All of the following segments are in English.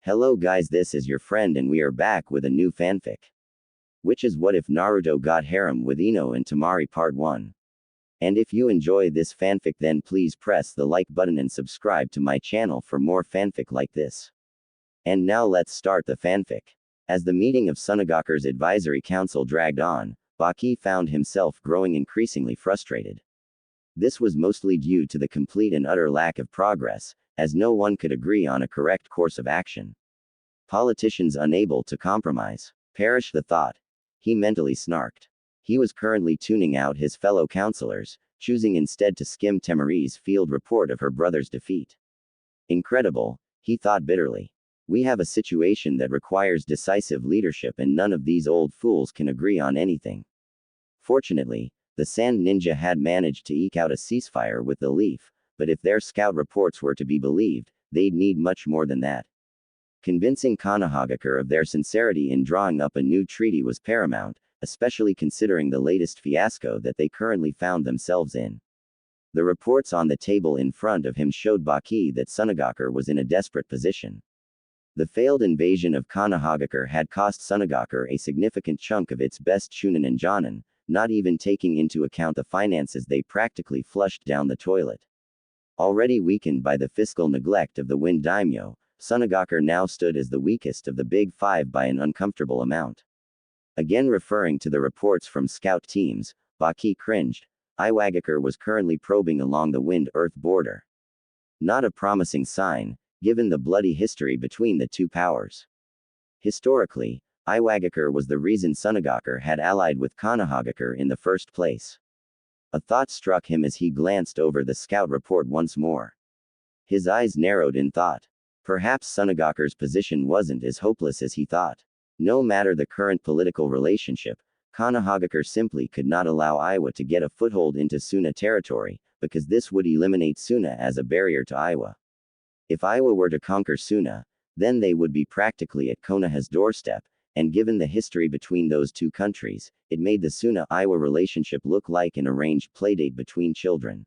Hello guys, this is your friend and we are back with a new fanfic. Which is What If Naruto Got Heram with Ino and Temari Part 1. And if you enjoy this fanfic then please press the like button and subscribe to my channel for more fanfic like this. And now let's start the fanfic. As the meeting of Sunagaku's advisory council dragged on, Baki found himself growing increasingly frustrated. This was mostly due to the complete and utter lack of progress, as no one could agree on a correct course of action. Politicians unable to compromise. Perish the thought. He mentally snarked. He was currently tuning out his fellow counselors, choosing instead to skim Temari's field report of her brother's defeat. Incredible, he thought bitterly. We have a situation that requires decisive leadership and none of these old fools can agree on anything. Fortunately, the Sand Ninja had managed to eke out a ceasefire with the Leaf, but if their scout reports were to be believed, they'd need much more than that. Convincing Konohagakure of their sincerity in drawing up a new treaty was paramount, especially considering the latest fiasco that they currently found themselves in. The reports on the table in front of him showed Baki that Sunagaku was in a desperate position. The failed invasion of Konohagakure had cost Sunagaku a significant chunk of its best shunin and jonin, not even taking into account the finances they practically flushed down the toilet. Already weakened by the fiscal neglect of the Wind Daimyo, Sunagaku now stood as the weakest of the Big Five by an uncomfortable amount. Again referring to the reports from scout teams, Baki cringed. Iwagakure was currently probing along the Wind-Earth border. Not a promising sign, given the bloody history between the two powers. Historically, Iwagakure was the reason Sunagaku had allied with Konohagakure in the first place. A thought struck him as he glanced over the scout report once more. His eyes narrowed in thought. Perhaps Sunagaku's position wasn't as hopeless as he thought. No matter the current political relationship, Konohagakure simply could not allow Iwa to get a foothold into Suna territory, because this would eliminate Suna as a barrier to Iwa. If Iwa were to conquer Suna, then they would be practically at Konoha's doorstep, and given the history between those two countries, it made the Suna-Iwa relationship look like an arranged playdate between children.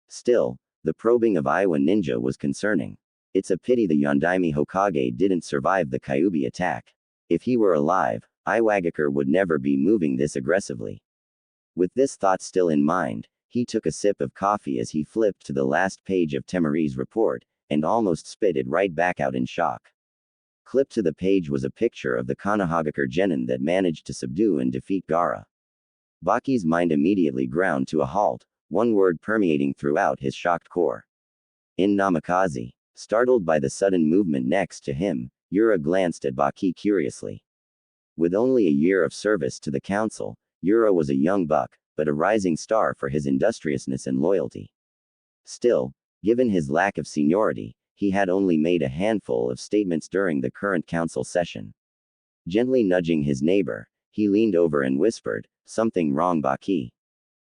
Still, the probing of Iwa ninja was concerning. It's a pity the Yondaime Hokage didn't survive the Kyuubi attack. If he were alive, Iwagakure would never be moving this aggressively. With this thought still in mind, he took a sip of coffee as he flipped to the last page of Temari's report, and almost spit it right back out in shock. Clipped to the page was a picture of the Konohagakure genin that managed to subdue and defeat Gaara. Baki's mind immediately ground to a halt, one word permeating throughout his shocked core. In Namikaze. Startled by the sudden movement next to him, Yura glanced at Baki curiously. With only a year of service to the council, Yura was a young buck, but a rising star for his industriousness and loyalty. Still, given his lack of seniority, he had only made a handful of statements during the current council session. Gently nudging his neighbor, he leaned over and whispered, "Something wrong, Baki?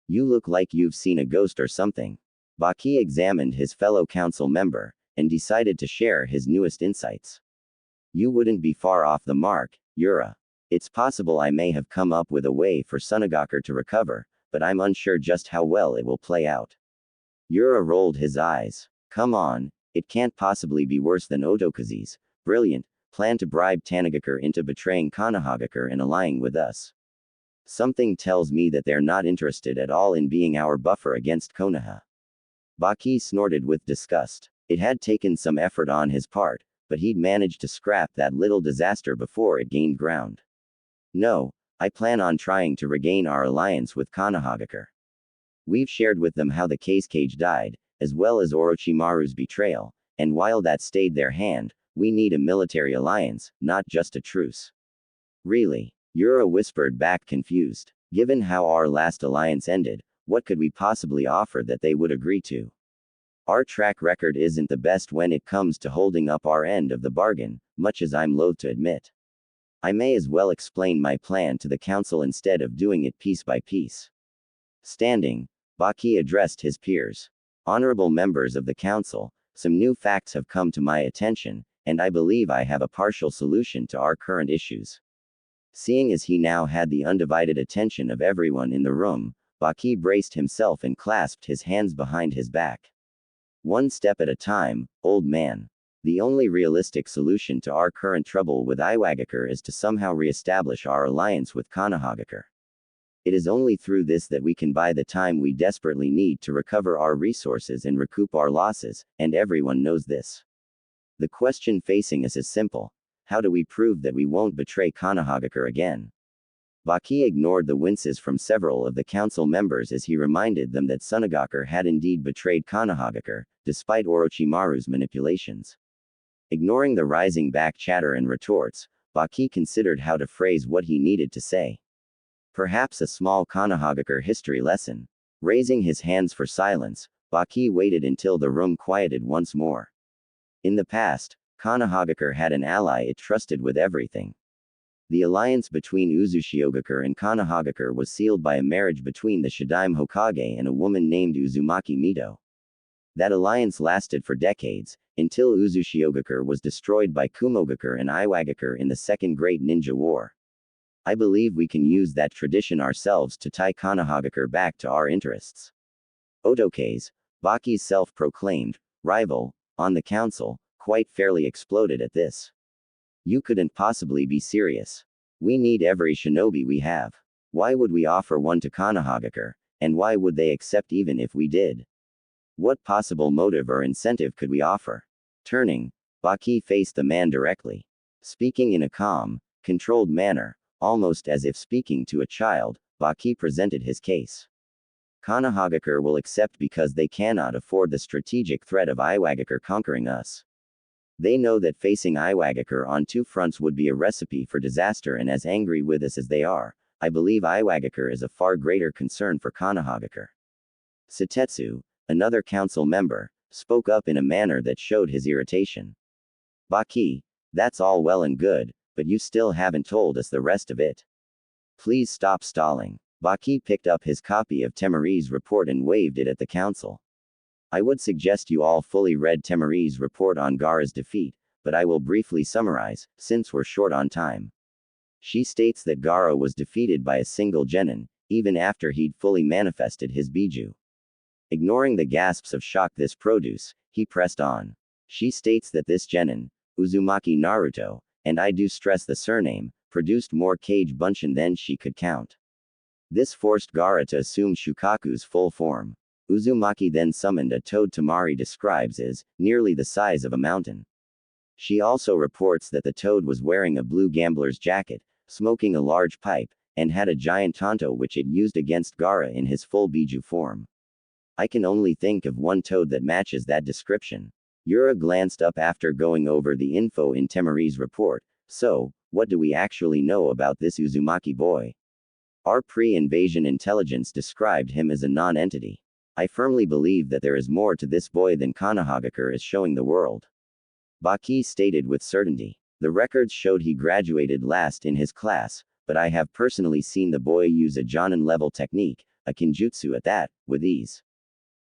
You look like you've seen a ghost or something." Baki examined his fellow council member, and decided to share his newest insights. "You wouldn't be far off the mark, Yura. It's possible I may have come up with a way for Sunagaku to recover, but I'm unsure just how well it will play out." Yura rolled his eyes. "Come on. It can't possibly be worse than Otokazu's brilliant plan to bribe Tanagakure into betraying Konohagakure and allying with us. Something tells me that they're not interested at all in being our buffer against Konoha." Baki snorted with disgust. It had taken some effort on his part, but he'd managed to scrap that little disaster before it gained ground. "No, I plan on trying to regain our alliance with Konohagakure. We've shared with them how the Cage died, as well as Orochimaru's betrayal, and while that stayed their hand, we need a military alliance, not just a truce." "Really?" Yura whispered back confused. "Given how our last alliance ended, what could we possibly offer that they would agree to? Our track record isn't the best when it comes to holding up our end of the bargain, much as I'm loath to admit. I may as well explain my plan to the council instead of doing it piece by piece." Standing, Baki addressed his peers. "Honorable members of the council, some new facts have come to my attention, and I believe I have a partial solution to our current issues." Seeing as he now had the undivided attention of everyone in the room, Baki braced himself and clasped his hands behind his back. "One step at a time, old man. The only realistic solution to our current trouble with Iwagakure is to somehow re-establish our alliance with Konohagakure. It is only through this that we can buy the time we desperately need to recover our resources and recoup our losses, and everyone knows this. The question facing us is simple. How do we prove that we won't betray Konohagakure again? Baki ignored the winces from several of the council members as he reminded them that Sunagakure had indeed betrayed Konohagakure, despite Orochimaru's manipulations. Ignoring the rising back chatter and retorts, Baki considered how to phrase what he needed to say. Perhaps a small Konohagakure history lesson. Raising his hands for silence, Baki waited until the room quieted once more. In the past, Konohagakure had an ally it trusted with everything. The alliance between Uzushiogakure and Konohagakure was sealed by a marriage between the Shadaime Hokage and a woman named Uzumaki Mito. That alliance lasted for decades, until Uzushiogakure was destroyed by Kumogakure and Iwagakure in the Second Great Ninja War. I believe we can use that tradition ourselves to tie Konohagakure back to our interests. Otoke's, Baki's self-proclaimed rival, on the council, quite fairly exploded at this. You couldn't possibly be serious. We need every shinobi we have. Why would we offer one to Konohagakure, and why would they accept even if we did? What possible motive or incentive could we offer? Turning, Baki faced the man directly. Speaking in a calm, controlled manner, almost as if speaking to a child, Baki presented his case. Konohagakure will accept because they cannot afford the strategic threat of Iwagakure conquering us. They know that facing Iwagakure on two fronts would be a recipe for disaster, and as angry with us as they are, I believe Iwagakure is a far greater concern for Konohagakure. Satetsu, another council member, spoke up in a manner that showed his irritation. Baki, that's all well and good, but you still haven't told us the rest of it. Please stop stalling. Baki picked up his copy of Temari's report and waved it at the council. I would suggest you all fully read Temari's report on Gaara's defeat, but I will briefly summarize, since we're short on time. She states that Gaara was defeated by a single genin, even after he'd fully manifested his Biju. Ignoring the gasps of shock this produced, he pressed on. She states that this genin, Uzumaki Naruto, and I do stress the surname, produced more Kage Bunshin than she could count. This forced Gaara to assume Shukaku's full form. Uzumaki then summoned a toad Temari describes as nearly the size of a mountain. She also reports that the toad was wearing a blue gambler's jacket, smoking a large pipe, and had a giant tanto which it used against Gaara in his full Biju form. I can only think of one toad that matches that description. Yura glanced up after going over the info in Temari's report. So, what do we actually know about this Uzumaki boy? Our pre-invasion intelligence described him as a non-entity. I firmly believe that there is more to this boy than Konohagakure is showing the world. Baki stated with certainty. The records showed he graduated last in his class, but I have personally seen the boy use a Jonin-level technique, a Kinjutsu at that, with ease.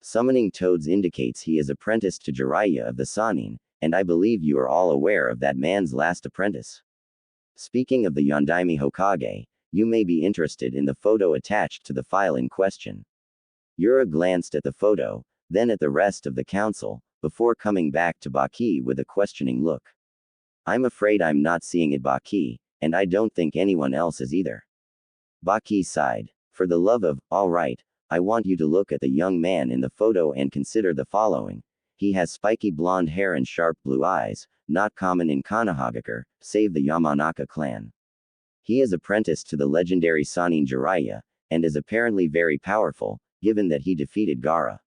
Summoning toads indicates he is apprenticed to Jiraiya of the Sannin, and I believe you are all aware of that man's last apprentice. Speaking of the Yondaime Hokage, you may be interested in the photo attached to the file in question. Yura glanced at the photo, then at the rest of the council, before coming back to Baki with a questioning look. I'm afraid I'm not seeing it, Baki, and I don't think anyone else is either. Baki sighed. For the love of, all right, I want you to look at the young man in the photo and consider the following. He has spiky blonde hair and sharp blue eyes, not common in Konohagakure, save the Yamanaka clan. He is apprenticed to the legendary Sannin Jiraiya, and is apparently very powerful, given that he defeated Gaara.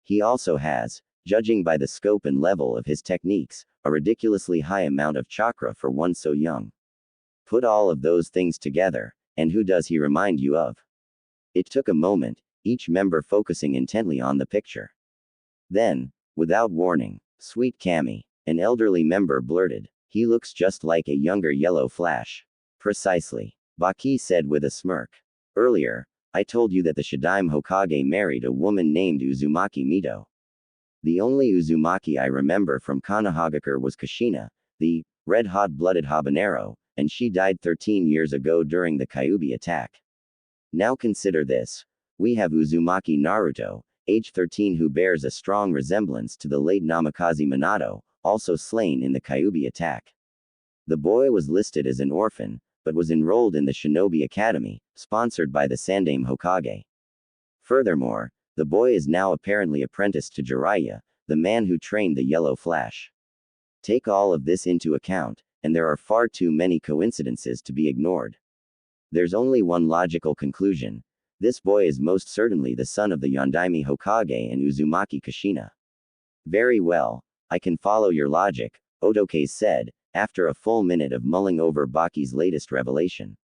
He also has, judging by the scope and level of his techniques, a ridiculously high amount of chakra for one so young. Put all of those things together, and who does he remind you of? It took a moment, each member focusing intently on the picture. Then, without warning, Sweet Kami, an elderly member blurted, he looks just like a younger Yellow Flash. Precisely. Baki said with a smirk. Earlier, I told you that the Shadaime Hokage married a woman named Uzumaki Mito. The only Uzumaki I remember from Konohagakure was Kushina, the red-hot-blooded habanero, and she died 13 years ago during the Kyuubi attack. Now consider this. We have Uzumaki Naruto, age 13, who bears a strong resemblance to the late Namikaze Minato, also slain in the Kyuubi attack. The boy was listed as an orphan, but was enrolled in the Shinobi Academy, sponsored by the Sandaime Hokage. Furthermore, the boy is now apparently apprenticed to Jiraiya, the man who trained the Yellow Flash. Take all of this into account, and there are far too many coincidences to be ignored. There's only one logical conclusion. This boy is most certainly the son of the Yondaime Hokage and Uzumaki Kushina. Very well, I can follow your logic, Otoke said, after a full minute of mulling over Baki's latest revelation.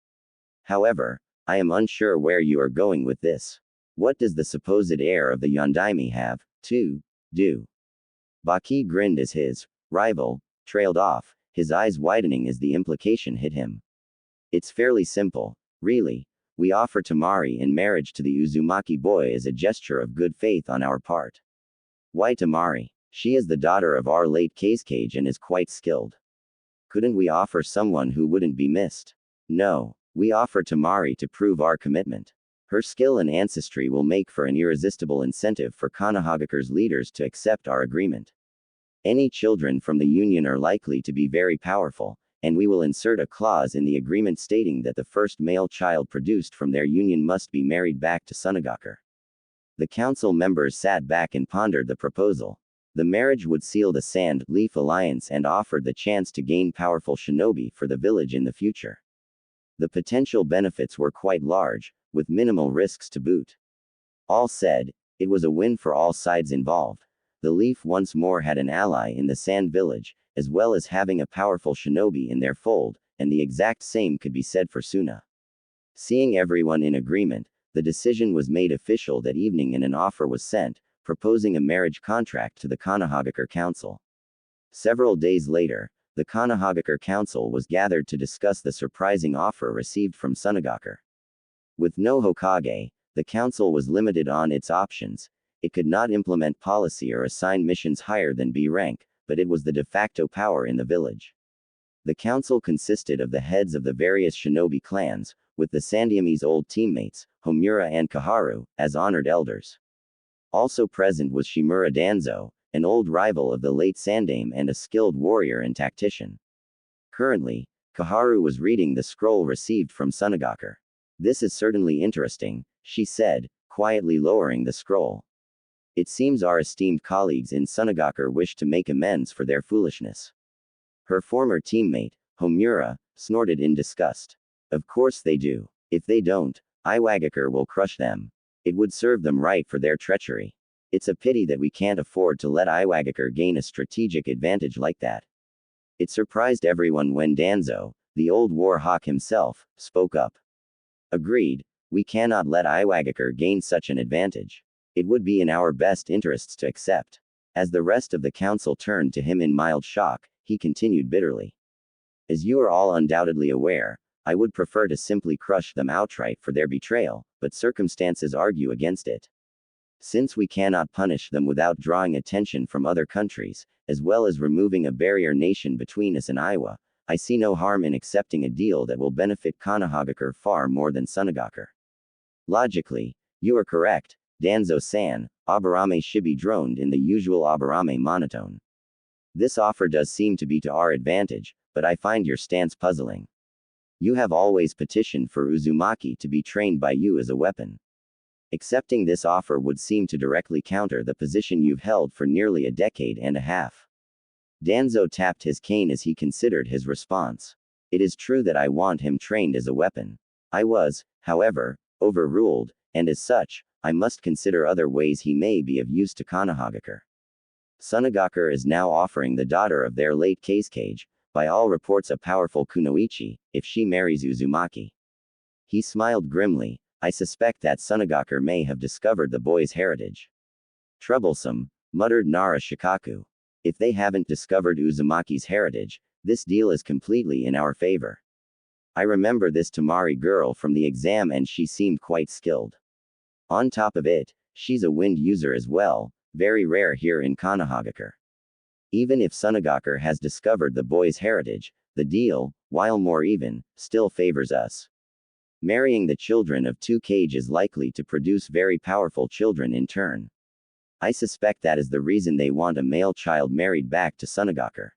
However, I am unsure where you are going with this. What does the supposed heir of the Yondaime have to do? Baki grinned as his rival trailed off, his eyes widening as the implication hit him. It's fairly simple, really. We offer Temari in marriage to the Uzumaki boy as a gesture of good faith on our part. Why Temari? She is the daughter of our late Kazekage and is quite skilled. Couldn't we offer someone who wouldn't be missed? No, we offer Temari to prove our commitment. Her skill and ancestry will make for an irresistible incentive for Konohagakure's leaders to accept our agreement. Any children from the union are likely to be very powerful, and we will insert a clause in the agreement stating that the first male child produced from their union must be married back to Sunagaku. The council members sat back and pondered the proposal. The marriage would seal the Sand Leaf Alliance and offered the chance to gain powerful shinobi for the village in the future. The potential benefits were quite large, with minimal risks to boot. All said, it was a win for all sides involved. The Leaf once more had an ally in the Sand Village, as well as having a powerful shinobi in their fold, and the exact same could be said for Suna. Seeing everyone in agreement, the decision was made official that evening and an offer was sent, proposing a marriage contract to the Konohagakure Council. Several days later, the Konohagakure Council was gathered to discuss the surprising offer received from Sunagaku. With no Hokage, the council was limited on its options. It could not implement policy or assign missions higher than B rank, but it was the de facto power in the village. The council consisted of the heads of the various shinobi clans, with the Sandaime's old teammates, Homura and Kaharu, as honored elders. Also present was Shimura Danzo, an old rival of the late Sandaime and a skilled warrior and tactician. Currently, Kaharu was reading the scroll received from Sunagaku. This is certainly interesting, she said, quietly lowering the scroll. It seems our esteemed colleagues in Sunagaku wish to make amends for their foolishness. Her former teammate, Homura, snorted in disgust. Of course they do. If they don't, Iwagakure will crush them. It would serve them right for their treachery. It's a pity that we can't afford to let Iwagakure gain a strategic advantage like that. It surprised everyone when Danzo, the old war hawk himself, spoke up. Agreed, we cannot let Iwagakure gain such an advantage. It would be in our best interests to accept. As the rest of the council turned to him in mild shock, he continued bitterly. As you are all undoubtedly aware, I would prefer to simply crush them outright for their betrayal, but circumstances argue against it. Since we cannot punish them without drawing attention from other countries, as well as removing a barrier nation between us and Iowa, I see no harm in accepting a deal that will benefit Konohagakure far more than Sunagaku. Logically, you are correct, Danzo-san, Aburame Shibi droned in the usual Aburame monotone. This offer does seem to be to our advantage, but I find your stance puzzling. You have always petitioned for Uzumaki to be trained by you as a weapon. Accepting this offer would seem to directly counter the position you've held for nearly a decade and a half. Danzo tapped his cane as he considered his response. It is true that I want him trained as a weapon. I was, however, overruled, and as such, I must consider other ways he may be of use to Konohagakure. Sunagaku is now offering the daughter of their late Kazekage, by all reports a powerful kunoichi, if she marries Uzumaki. He smiled grimly. I suspect that Sunagaku may have discovered the boy's heritage. Troublesome, muttered Nara Shikaku. If they haven't discovered Uzumaki's heritage, this deal is completely in our favor. I remember this Temari girl from the exam and she seemed quite skilled. On top of it, she's a wind user as well, very rare here in Konohagakure. Even if Sunagaku has discovered the boy's heritage, the deal, while more even, still favors us. Marrying the children of two Kage is likely to produce very powerful children in turn. I suspect that is the reason they want a male child married back to Sunagaku.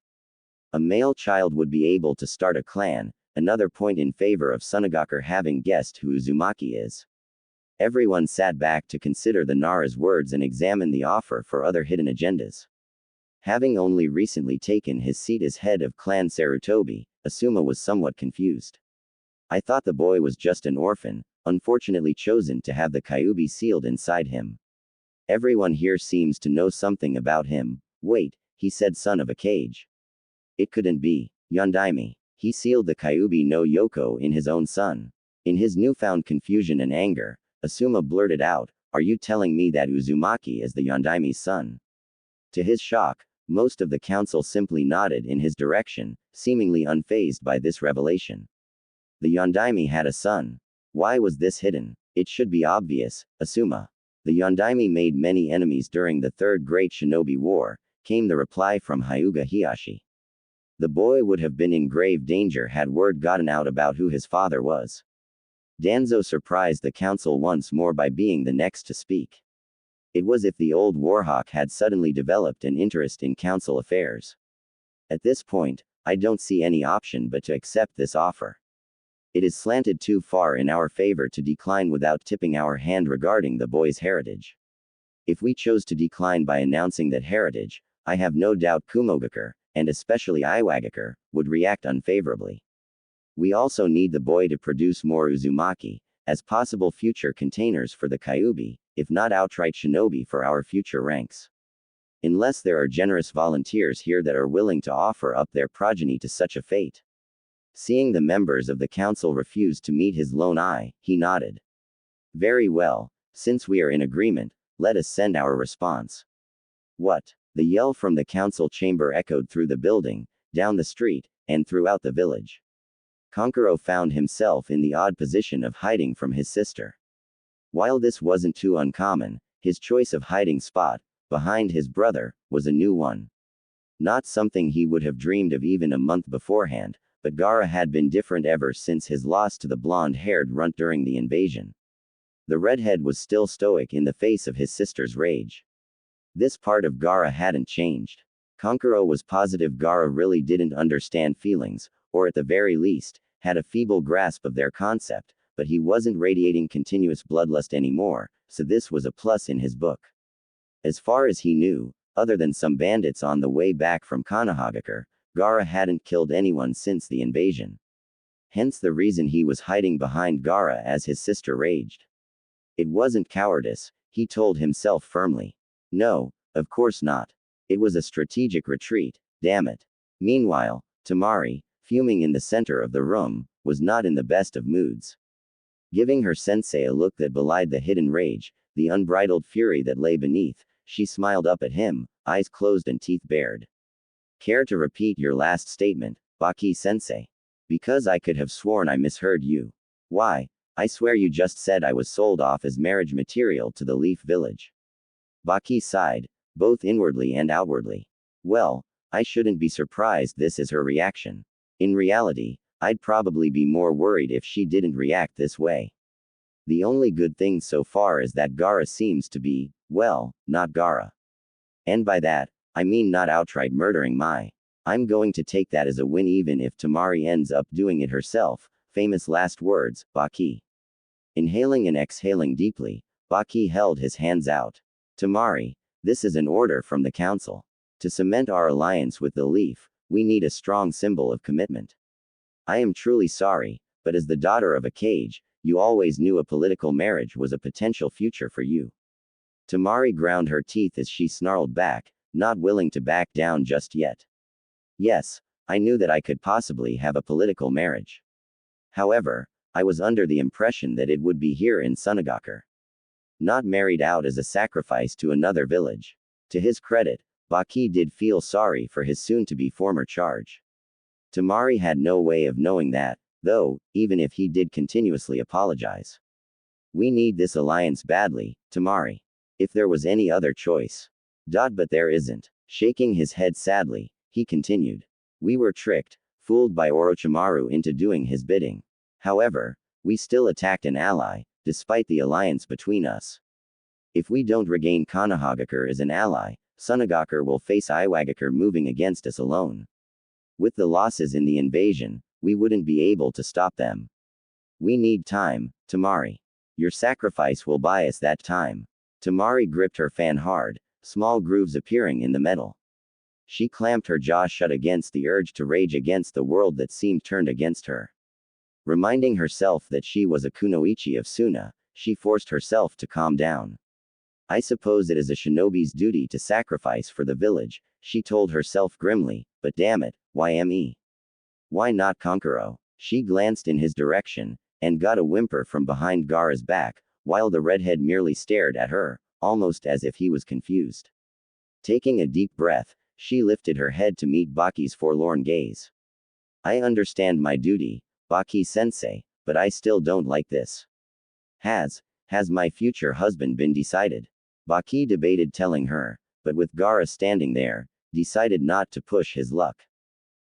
A male child would be able to start a clan, another point in favor of Sunagaku having guessed who Uzumaki is. Everyone sat back to consider the Nara's words and examine the offer for other hidden agendas. Having only recently taken his seat as head of Clan Sarutobi, Asuma was somewhat confused. I thought the boy was just an orphan, unfortunately chosen to have the Kyuubi sealed inside him. Everyone here seems to know something about him. Wait, he said son of a cage. It couldn't be. Yondaime. He sealed the Kyuubi no Yoko in his own son. In his newfound confusion and anger, Asuma blurted out, "Are you telling me that Uzumaki is the Yondaime's son?" To his shock, most of the council simply nodded in his direction, seemingly unfazed by this revelation. The Yondaime had a son. Why was this hidden? It should be obvious, Asuma. The Yondaime made many enemies during the Third Great Shinobi War, came the reply from Hyuga Hiyashi. The boy would have been in grave danger had word gotten out about who his father was. Danzo surprised the council once more by being the next to speak. It was as if the old warhawk had suddenly developed an interest in council affairs. At this point, I don't see any option but to accept this offer. It is slanted too far in our favor to decline without tipping our hand regarding the boy's heritage. If we chose to decline by announcing that heritage, I have no doubt Kumogaku, and especially Iwagakure, would react unfavorably. We also need the boy to produce more Uzumaki, as possible future containers for the Kyuubi, if not outright shinobi for our future ranks. Unless there are generous volunteers here that are willing to offer up their progeny to such a fate. Seeing the members of the council refuse to meet his lone eye, he nodded. Very well, since we are in agreement, let us send our response. What? The yell from the council chamber echoed through the building, down the street, and throughout the village. Kankuro found himself in the odd position of hiding from his sister. While this wasn't too uncommon, his choice of hiding spot, behind his brother, was a new one. Not something he would have dreamed of even a month beforehand, but Gaara had been different ever since his loss to the blonde-haired runt during the invasion. The redhead was still stoic in the face of his sister's rage. This part of Gaara hadn't changed. Kankuro was positive Gaara really didn't understand feelings, or at the very least, had a feeble grasp of their concept, but he wasn't radiating continuous bloodlust anymore, so this was a plus in his book. As far as he knew, other than some bandits on the way back from Konohagakure, Gaara hadn't killed anyone since the invasion. Hence the reason he was hiding behind Gaara as his sister raged. It wasn't cowardice, he told himself firmly. No, of course not. It was a strategic retreat, damn it. Meanwhile, Temari, fuming in the center of the room, was not in the best of moods. Giving her sensei a look that belied the hidden rage, the unbridled fury that lay beneath, she smiled up at him, eyes closed and teeth bared. Care to repeat your last statement, Baki-sensei? Because I could have sworn I misheard you. Why, I swear you just said I was sold off as marriage material to the Leaf Village. Baki sighed, both inwardly and outwardly. Well, I shouldn't be surprised this is her reaction. In reality, I'd probably be more worried if she didn't react this way. The only good thing so far is that Gaara seems to be, well, not Gaara. And by that, I mean not outright murdering Mai. I'm going to take that as a win even if Temari ends up doing it herself. Famous last words, Baki. Inhaling and exhaling deeply, Baki held his hands out. Temari, this is an order from the council. To cement our alliance with the Leaf, we need a strong symbol of commitment. I am truly sorry, but as the daughter of a cage, you always knew a political marriage was a potential future for you. Temari ground her teeth as she snarled back, not willing to back down just yet. Yes, I knew that I could possibly have a political marriage. However, I was under the impression that it would be here in Sunagaku. Not married out as a sacrifice to another village. To his credit, Baki did feel sorry for his soon-to-be former charge. Temari had no way of knowing that, though, even if he did continuously apologize. We need this alliance badly, Temari. If there was any other choice. But there isn't. Shaking his head sadly, he continued. We were tricked, fooled by Orochimaru into doing his bidding. However, we still attacked an ally, despite the alliance between us. If we don't regain Konohagakure as an ally, Sunagakure will face Iwagakure moving against us alone. With the losses in the invasion, we wouldn't be able to stop them. We need time, Temari. Your sacrifice will buy us that time. Temari gripped her fan hard, small grooves appearing in the metal. She clamped her jaw shut against the urge to rage against the world that seemed turned against her. Reminding herself that she was a kunoichi of Suna, she forced herself to calm down. I suppose it is a shinobi's duty to sacrifice for the village, she told herself grimly, but damn it, why me? Why not Kankuro? She glanced in his direction, and got a whimper from behind Gaara's back, while the redhead merely stared at her, almost as if he was confused. Taking a deep breath, she lifted her head to meet Baki's forlorn gaze. I understand my duty, Baki-sensei, but I still don't like this. Has my future husband been decided? Baki debated telling her, but with Gaara standing there, decided not to push his luck.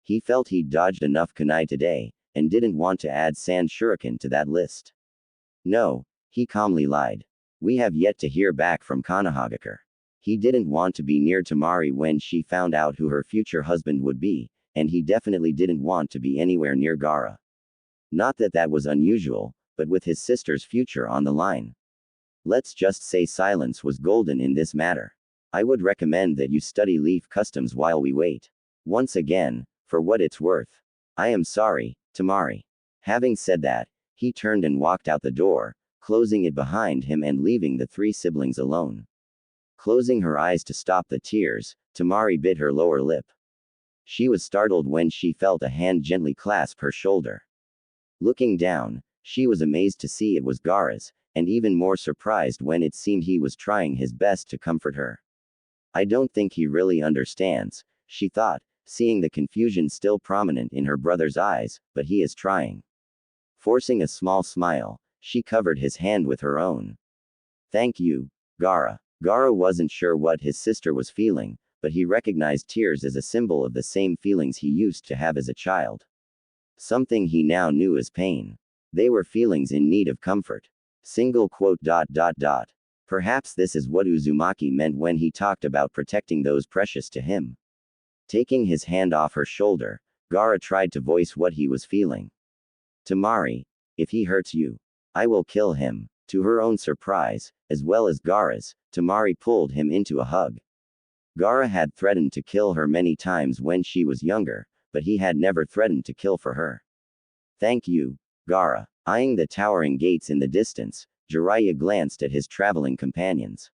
He felt he'd dodged enough kunai today, and didn't want to add sand shuriken to that list. No, he calmly lied. We have yet to hear back from Konohagakure. He didn't want to be near Temari when she found out who her future husband would be, and he definitely didn't want to be anywhere near Gaara. Not that that was unusual, but with his sister's future on the line. Let's just say silence was golden in this matter. I would recommend that you study leaf customs while we wait. Once again, for what it's worth. I am sorry, Temari. Having said that, he turned and walked out the door, closing it behind him and leaving the three siblings alone. Closing her eyes to stop the tears, Temari bit her lower lip. She was startled when she felt a hand gently clasp her shoulder. Looking down, she was amazed to see it was Gaara's, and even more surprised when it seemed he was trying his best to comfort her. I don't think he really understands, she thought, seeing the confusion still prominent in her brother's eyes, but he is trying. Forcing a small smile, she covered his hand with her own. Thank you, Gaara. Gaara wasn't sure what his sister was feeling, but he recognized tears as a symbol of the same feelings he used to have as a child. Something he now knew as pain. They were feelings in need of comfort. Single quote. Perhaps this is what Uzumaki meant when he talked about protecting those precious to him. Taking his hand off her shoulder, Gaara tried to voice what he was feeling. Temari, if he hurts you, I will kill him. To her own surprise, as well as Gaara's, Temari pulled him into a hug. Gaara had threatened to kill her many times when she was younger, but he had never threatened to kill for her. Thank you, Gaara. Eyeing the towering gates in the distance, Jiraiya glanced at his traveling companions.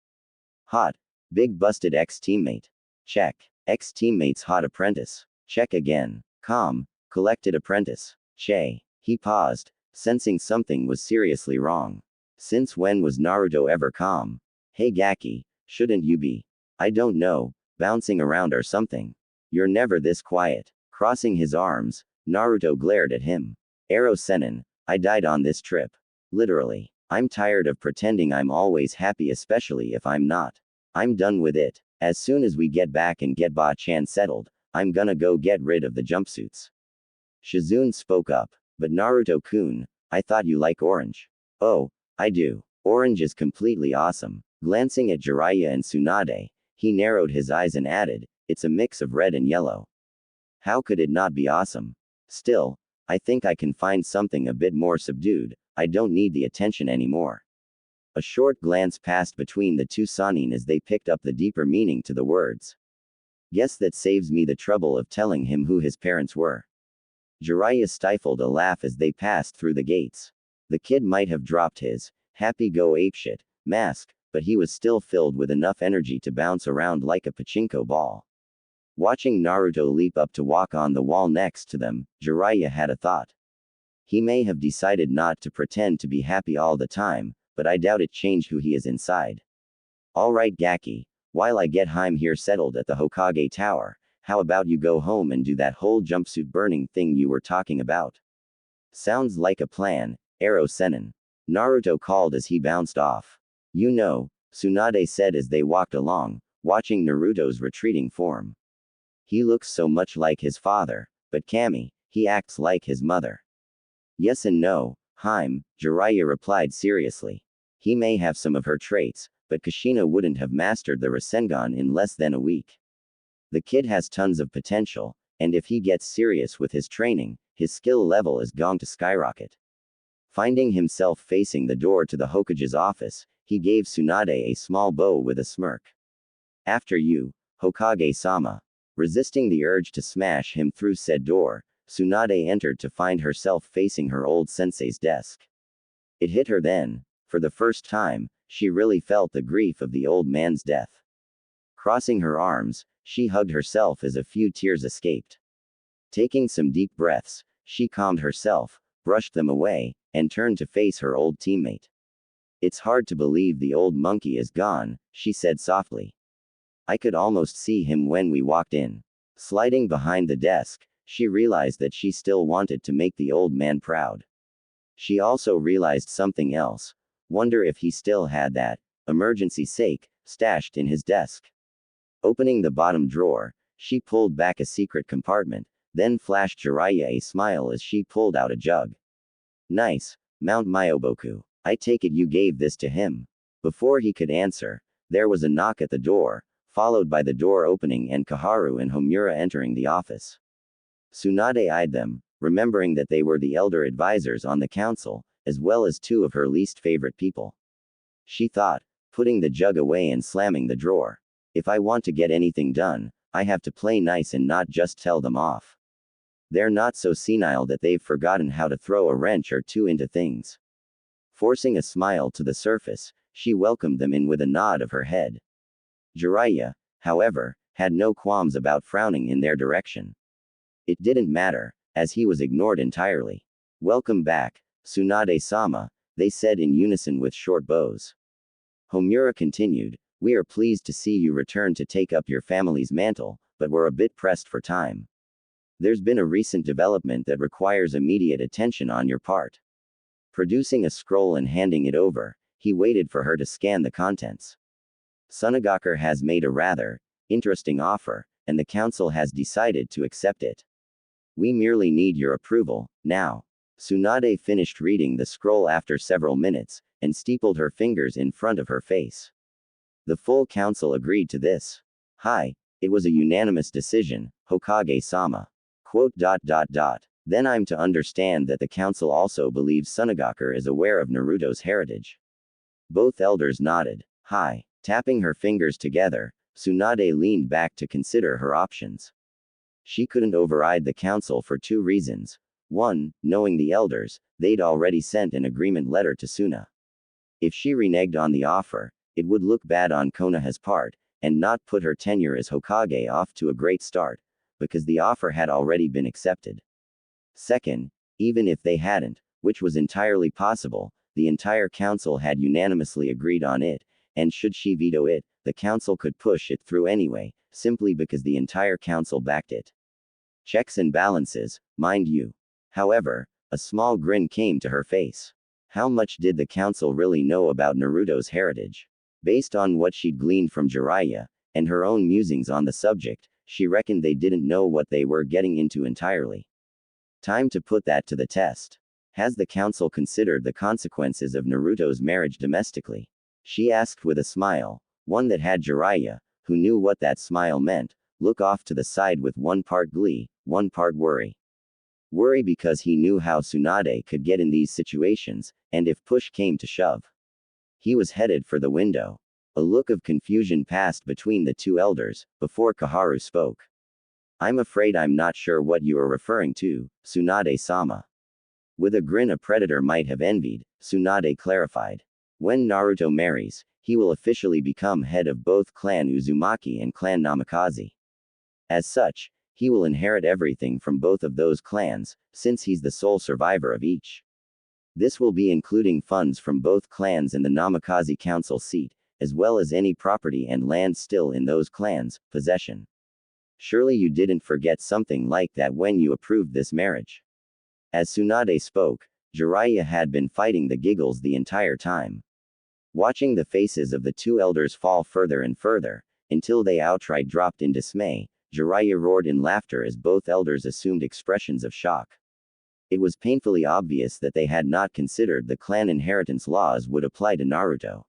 Hot. Big busted ex-teammate. Check. Ex-teammate's hot apprentice. Check again. Calm, collected apprentice. Che. He paused, sensing something was seriously wrong. Since when was Naruto ever calm? Hey Gaki, shouldn't you be? I don't know, bouncing around or something. You're never this quiet. Crossing his arms, Naruto glared at him. Arrow Sennin, I died on this trip. Literally. I'm tired of pretending I'm always happy, especially if I'm not. I'm done with it. As soon as we get back and get Ba-chan settled, I'm gonna go get rid of the jumpsuits. Shizune spoke up. But Naruto-kun, I thought you like orange. Oh, I do. Orange is completely awesome. Glancing at Jiraiya and Tsunade, he narrowed his eyes and added, it's a mix of red and yellow. How could it not be awesome? Still, I think I can find something a bit more subdued. I don't need the attention anymore. A short glance passed between the two Sannin as they picked up the deeper meaning to the words. Guess that saves me the trouble of telling him who his parents were. Jiraiya stifled a laugh as they passed through the gates. The kid might have dropped his happy-go-apeshit mask, but he was still filled with enough energy to bounce around like a pachinko ball. Watching Naruto leap up to walk on the wall next to them, Jiraiya had a thought. He may have decided not to pretend to be happy all the time, but I doubt it changed who he is inside. Alright Gaki, while I get Heim here settled at the Hokage Tower, how about you go home and do that whole jumpsuit burning thing you were talking about? Sounds like a plan, Arrow Sennin. Naruto called as he bounced off. You know, Tsunade said as they walked along, watching Naruto's retreating form. He looks so much like his father, but Kami, he acts like his mother. Yes and no, Heim, Jiraiya replied seriously. He may have some of her traits, but Kushina wouldn't have mastered the Rasengan in less than a week. The kid has tons of potential, and if he gets serious with his training, his skill level is going to skyrocket. Finding himself facing the door to the Hokage's office, he gave Tsunade a small bow with a smirk. After you, Hokage-sama. Resisting the urge to smash him through said door, Tsunade entered to find herself facing her old sensei's desk. It hit her then. For the first time, she really felt the grief of the old man's death. Crossing her arms, she hugged herself as a few tears escaped. Taking some deep breaths, she calmed herself, brushed them away, and turned to face her old teammate. It's hard to believe the old monkey is gone, she said softly. I could almost see him when we walked in. Sliding behind the desk, she realized that she still wanted to make the old man proud. She also realized something else. Wonder if he still had that, emergency sake, stashed in his desk. Opening the bottom drawer, she pulled back a secret compartment, then flashed Jiraiya a smile as she pulled out a jug. Nice, Mount Myoboku. I take it you gave this to him. Before he could answer, there was a knock at the door, followed by the door opening and Kaharu and Homura entering the office. Tsunade eyed them, remembering that they were the elder advisors on the council, as well as two of her least favorite people. She thought, putting the jug away and slamming the drawer. If I want to get anything done, I have to play nice and not just tell them off. They're not so senile that they've forgotten how to throw a wrench or two into things. Forcing a smile to the surface, she welcomed them in with a nod of her head. Jiraiya, however, had no qualms about frowning in their direction. It didn't matter, as he was ignored entirely. Welcome back, Tsunade-sama, they said in unison with short bows. Homura continued, we are pleased to see you return to take up your family's mantle, but we're a bit pressed for time. There's been a recent development that requires immediate attention on your part. Producing a scroll and handing it over, he waited for her to scan the contents. Sunagaku has made a rather interesting offer, and the council has decided to accept it. We merely need your approval, now. Tsunade finished reading the scroll after several minutes, and steepled her fingers in front of her face. The full council agreed to this. Hi, it was a unanimous decision, Hokage-sama. Then I'm to understand that the council also believes Sunagaku is aware of Naruto's heritage. Both elders nodded. Hi. Tapping her fingers together, Tsunade leaned back to consider her options. She couldn't override the council for two reasons. One, knowing the elders, they'd already sent an agreement letter to Suna. If she reneged on the offer, it would look bad on Konoha's part, and not put her tenure as Hokage off to a great start, because the offer had already been accepted. Second, even if they hadn't, which was entirely possible, the entire council had unanimously agreed on it, and should she veto it, the council could push it through anyway, simply because the entire council backed it. Checks and balances, mind you. However, a small grin came to her face. How much did the council really know about Naruto's heritage? Based on what she'd gleaned from Jiraiya, and her own musings on the subject, she reckoned they didn't know what they were getting into entirely. Time to put that to the test. Has the council considered the consequences of Naruto's marriage domestically? She asked with a smile, one that had Jiraiya, who knew what that smile meant, look off to the side with one part glee, one part worry. Worry because he knew how Tsunade could get in these situations, and if push came to shove. He was headed for the window. A look of confusion passed between the two elders, before Kaharu spoke. I'm afraid I'm not sure what you are referring to, Tsunade-sama. With a grin a predator might have envied, Tsunade clarified. When Naruto marries, he will officially become head of both Clan Uzumaki and Clan Namikaze. As such, he will inherit everything from both of those clans, since he's the sole survivor of each. This will be including funds from both clans and the Namikaze council seat, as well as any property and land still in those clans' possession. Surely you didn't forget something like that when you approved this marriage. As Tsunade spoke, Jiraiya had been fighting the giggles the entire time. Watching the faces of the two elders fall further and further, until they outright dropped in dismay, Jiraiya roared in laughter as both elders assumed expressions of shock. It was painfully obvious that they had not considered the clan inheritance laws would apply to Naruto.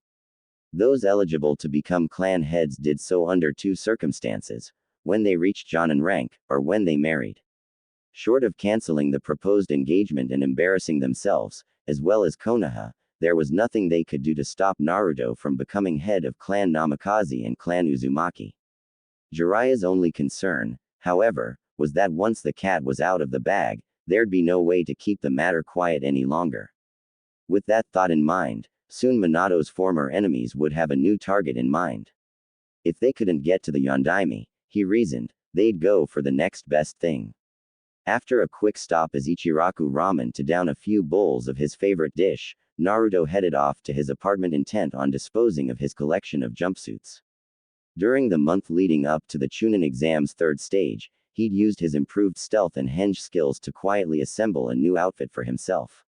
Those eligible to become clan heads did so under two circumstances: when they reached Jonin rank, or when they married. Short of canceling the proposed engagement and embarrassing themselves, as well as Konoha, there was nothing they could do to stop Naruto from becoming head of Clan Namikaze and Clan Uzumaki. Jiraiya's only concern, however, was that once the cat was out of the bag, there'd be no way to keep the matter quiet any longer. With that thought in mind, soon Minato's former enemies would have a new target in mind. If they couldn't get to the Yondaime, he reasoned, they'd go for the next best thing. After a quick stop as Ichiraku Ramen to down a few bowls of his favorite dish, Naruto headed off to his apartment intent on disposing of his collection of jumpsuits. During the month leading up to the Chunin exam's third stage, he'd used his improved stealth and henge skills to quietly assemble a new outfit for himself.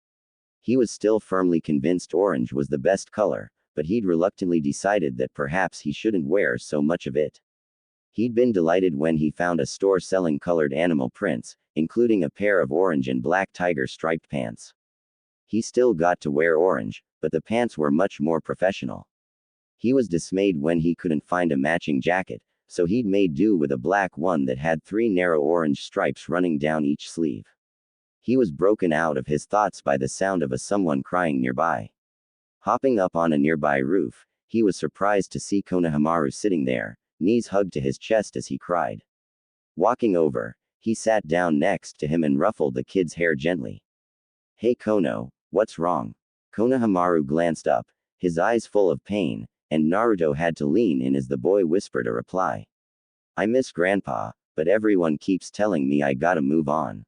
He was still firmly convinced orange was the best color, but he'd reluctantly decided that perhaps he shouldn't wear so much of it. He'd been delighted when he found a store selling colored animal prints, including a pair of orange and black tiger striped pants. He still got to wear orange, but the pants were much more professional. He was dismayed when he couldn't find a matching jacket, so he'd made do with a black one that had 3 narrow orange stripes running down each sleeve. He was broken out of his thoughts by the sound of someone crying nearby. Hopping up on a nearby roof, he was surprised to see Konohamaru sitting there, knees hugged to his chest as he cried. Walking over, he sat down next to him and ruffled the kid's hair gently. "Hey Kono, what's wrong?" Konohamaru glanced up, his eyes full of pain, and Naruto had to lean in as the boy whispered a reply. "I miss Grandpa, but everyone keeps telling me I gotta move on.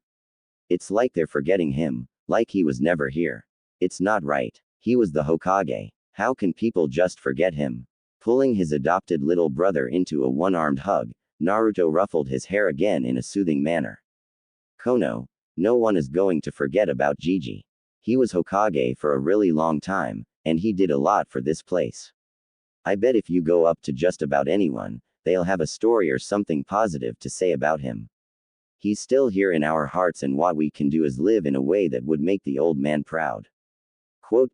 It's like they're forgetting him, like he was never here. It's not right. He was the Hokage. How can people just forget him?" Pulling his adopted little brother into a one-armed hug, Naruto ruffled his hair again in a soothing manner. "Kono, no one is going to forget about Gigi. He was Hokage for a really long time, and he did a lot for this place. I bet if you go up to just about anyone, they'll have a story or something positive to say about him. He's still here in our hearts, and what we can do is live in a way that would make the old man proud." Quote.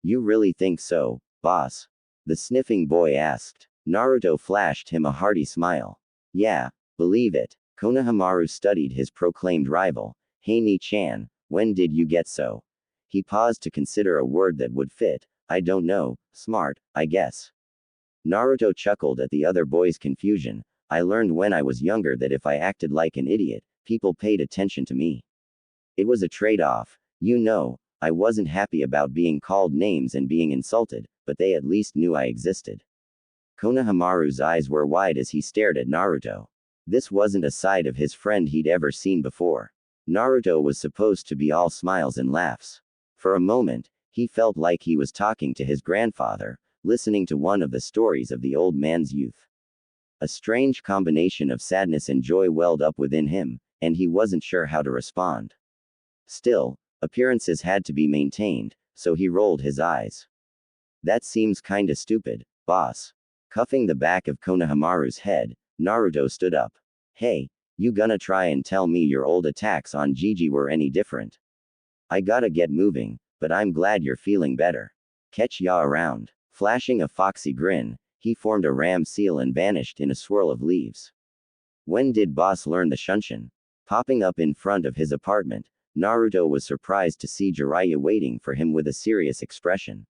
"You really think so, boss?" the sniffing boy asked. Naruto flashed him a hearty smile. "Yeah, believe it." Konohamaru studied his proclaimed rival. "Hey Ni-chan, when did you get so?" He paused to consider a word that would fit. "I don't know, smart, I guess." Naruto chuckled at the other boy's confusion. "I learned when I was younger that if I acted like an idiot, people paid attention to me. It was a trade-off. You know, I wasn't happy about being called names and being insulted, but they at least knew I existed." Konohamaru's eyes were wide as he stared at Naruto. This wasn't a side of his friend he'd ever seen before. Naruto was supposed to be all smiles and laughs. For a moment, he felt like he was talking to his grandfather, listening to one of the stories of the old man's youth. A strange combination of sadness and joy welled up within him, and he wasn't sure how to respond. Still, appearances had to be maintained, so he rolled his eyes. "That seems kinda stupid, boss." Cuffing the back of Konohamaru's head, Naruto stood up. "Hey, you gonna try and tell me your old attacks on Gigi were any different? I gotta get moving, but I'm glad you're feeling better. Catch ya around." Flashing a foxy grin, he formed a ram seal and vanished in a swirl of leaves. When did boss learn the Shunshin? Popping up in front of his apartment, Naruto was surprised to see Jiraiya waiting for him with a serious expression.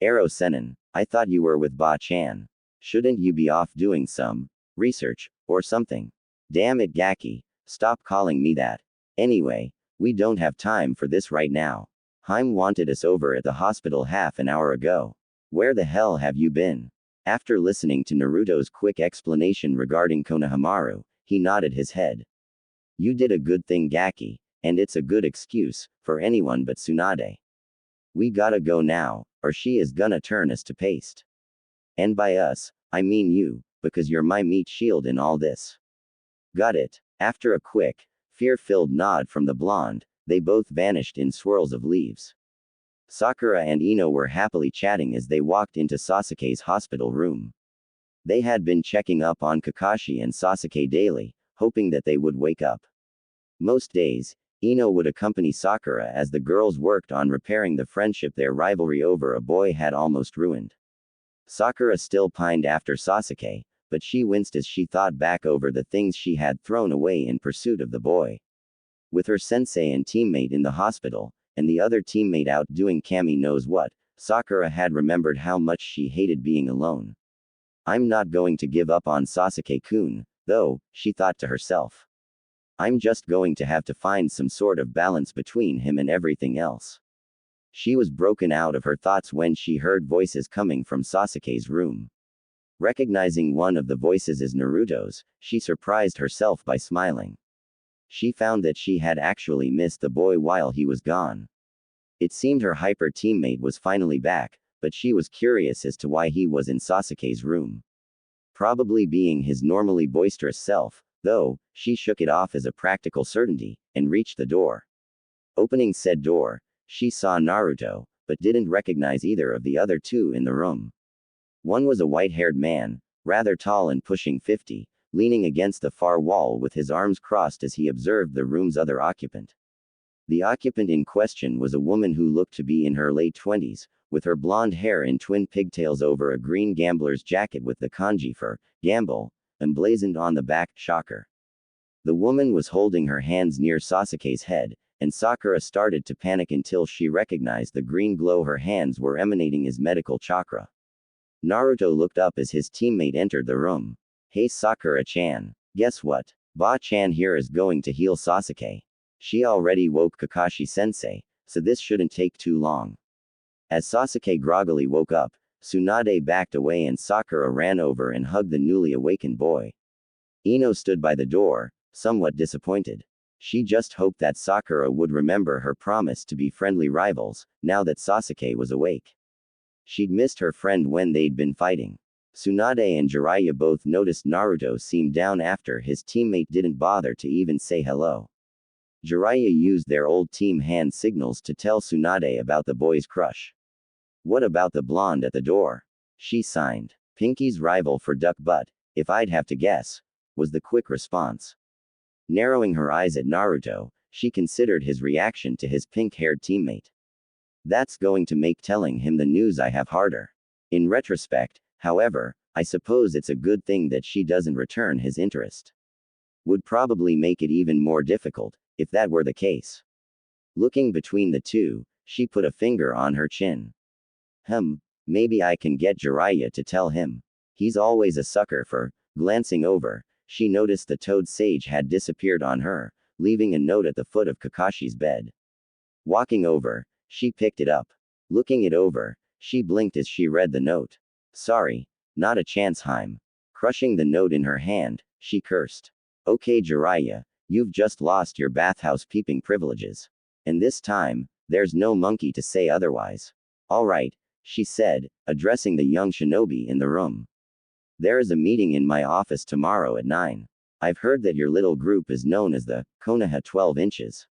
"Ero Senin, I thought you were with Ba-chan. Shouldn't you be off doing some research, or something?" "Damn it Gaki, stop calling me that. Anyway, we don't have time for this right now. Heim wanted us over at the hospital half an hour ago. Where the hell have you been?" After listening to Naruto's quick explanation regarding Konohamaru, he nodded his head. "You did a good thing Gaki, and it's a good excuse, for anyone but Tsunade. We gotta go now, or she is gonna turn us to paste. And by us, I mean you, because you're my meat shield in all this." "Got it." After a quick, fear-filled nod from the blonde, they both vanished in swirls of leaves. Sakura and Ino were happily chatting as they walked into Sasuke's hospital room. They had been checking up on Kakashi and Sasuke daily, hoping that they would wake up. Most days, Ino would accompany Sakura as the girls worked on repairing the friendship their rivalry over a boy had almost ruined. Sakura still pined after Sasuke, but she winced as she thought back over the things she had thrown away in pursuit of the boy. With her sensei and teammate in the hospital, and the other teammate out doing Kami knows what, Sakura had remembered how much she hated being alone. I'm not going to give up on Sasuke-kun, though, she thought to herself. I'm just going to have to find some sort of balance between him and everything else. She was broken out of her thoughts when she heard voices coming from Sasuke's room. Recognizing one of the voices as Naruto's, she surprised herself by smiling. She found that she had actually missed the boy while he was gone. It seemed her hyper teammate was finally back, but she was curious as to why he was in Sasuke's room. Probably being his normally boisterous self, though, she shook it off as a practical certainty, and reached the door. Opening said door, she saw Naruto, but didn't recognize either of the other two in the room. One was a white-haired man, rather tall and pushing 50, leaning against the far wall with his arms crossed as he observed the room's other occupant. The occupant in question was a woman who looked to be in her late 20s, with her blonde hair in twin pigtails over a green gambler's jacket with the kanji for gamble emblazoned on the back. Shocker. The woman was holding her hands near Sasuke's head, and Sakura started to panic until she recognized the green glow her hands were emanating as medical chakra. Naruto looked up as his teammate entered the room. Hey Sakura-chan. Guess what? Ba-chan here is going to heal Sasuke. She already woke Kakashi-sensei, so this shouldn't take too long. As Sasuke groggily woke up, Tsunade backed away and Sakura ran over and hugged the newly awakened boy. Ino stood by the door, somewhat disappointed. She just hoped that Sakura would remember her promise to be friendly rivals, now that Sasuke was awake. She'd missed her friend when they'd been fighting. Tsunade and Jiraiya both noticed Naruto seemed down after his teammate didn't bother to even say hello. Jiraiya used their old team hand signals to tell Tsunade about the boy's crush. What about the blonde at the door? She signed. Pinky's rival for duck butt, if I'd have to guess, was the quick response. Narrowing her eyes at Naruto, she considered his reaction to his pink-haired teammate. That's going to make telling him the news I have harder. In retrospect, however, I suppose it's a good thing that she doesn't return his interest. Would probably make it even more difficult, if that were the case. Looking between the two, she put a finger on her chin. Maybe I can get Jiraiya to tell him. He's always a sucker for. Glancing over, she noticed the toad sage had disappeared on her, leaving a note at the foot of Kakashi's bed. Walking over, she picked it up. Looking it over, she blinked as she read the note. Sorry, not a chance, Heim. Crushing the note in her hand, she cursed. Okay, Jiraiya, you've just lost your bathhouse peeping privileges. And this time, there's no monkey to say otherwise. All right, she said, addressing the young shinobi in the room. There is a meeting in my office tomorrow at 9. I've heard that your little group is known as the Konoha 12 inches.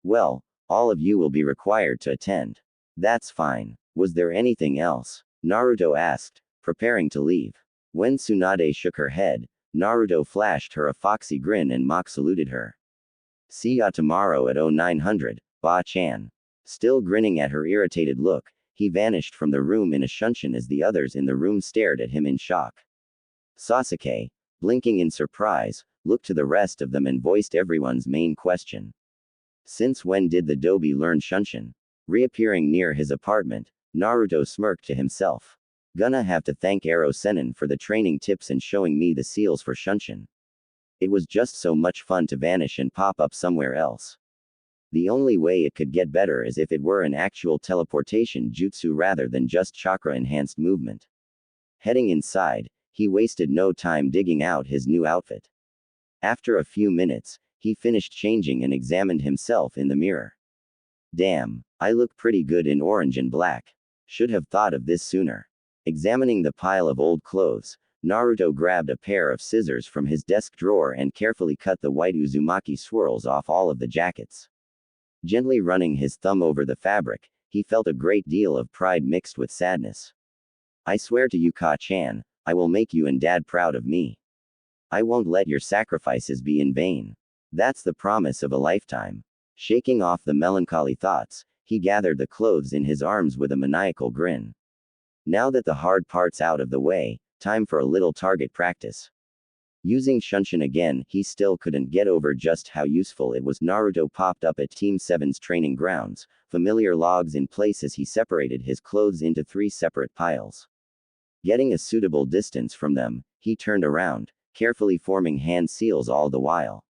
Well, all of you will be required to attend. That's fine. Was there anything else? Naruto asked, preparing to leave. When Tsunade shook her head, Naruto flashed her a foxy grin and mock saluted her. See ya tomorrow at 0900, Ba-chan. Still grinning at her irritated look, he vanished from the room in a shunshin as the others in the room stared at him in shock. Sasuke, blinking in surprise, looked to the rest of them and voiced everyone's main question. Since when did the Dobi learn shunshin? Reappearing near his apartment, Naruto smirked to himself. Gonna have to thank Ero Sennin for the training tips and showing me the seals for shunshin. It was just so much fun to vanish and pop up somewhere else. The only way it could get better is if it were an actual teleportation jutsu rather than just chakra-enhanced movement. Heading inside, he wasted no time digging out his new outfit. After a few minutes, he finished changing and examined himself in the mirror. Damn, I look pretty good in orange and black. Should have thought of this sooner. Examining the pile of old clothes, Naruto grabbed a pair of scissors from his desk drawer and carefully cut the white Uzumaki swirls off all of the jackets. Gently running his thumb over the fabric, he felt a great deal of pride mixed with sadness. I swear to you, Ka-chan, I will make you and Dad proud of me. I won't let your sacrifices be in vain. That's the promise of a lifetime. Shaking off the melancholy thoughts, he gathered the clothes in his arms with a maniacal grin. Now that the hard part's out of the way, time for a little target practice. Using Shunshin again, he still couldn't get over just how useful it was. Naruto popped up at Team 7's training grounds, familiar logs in place as he separated his clothes into 3 separate piles. Getting a suitable distance from them, he turned around, carefully forming hand seals all the while.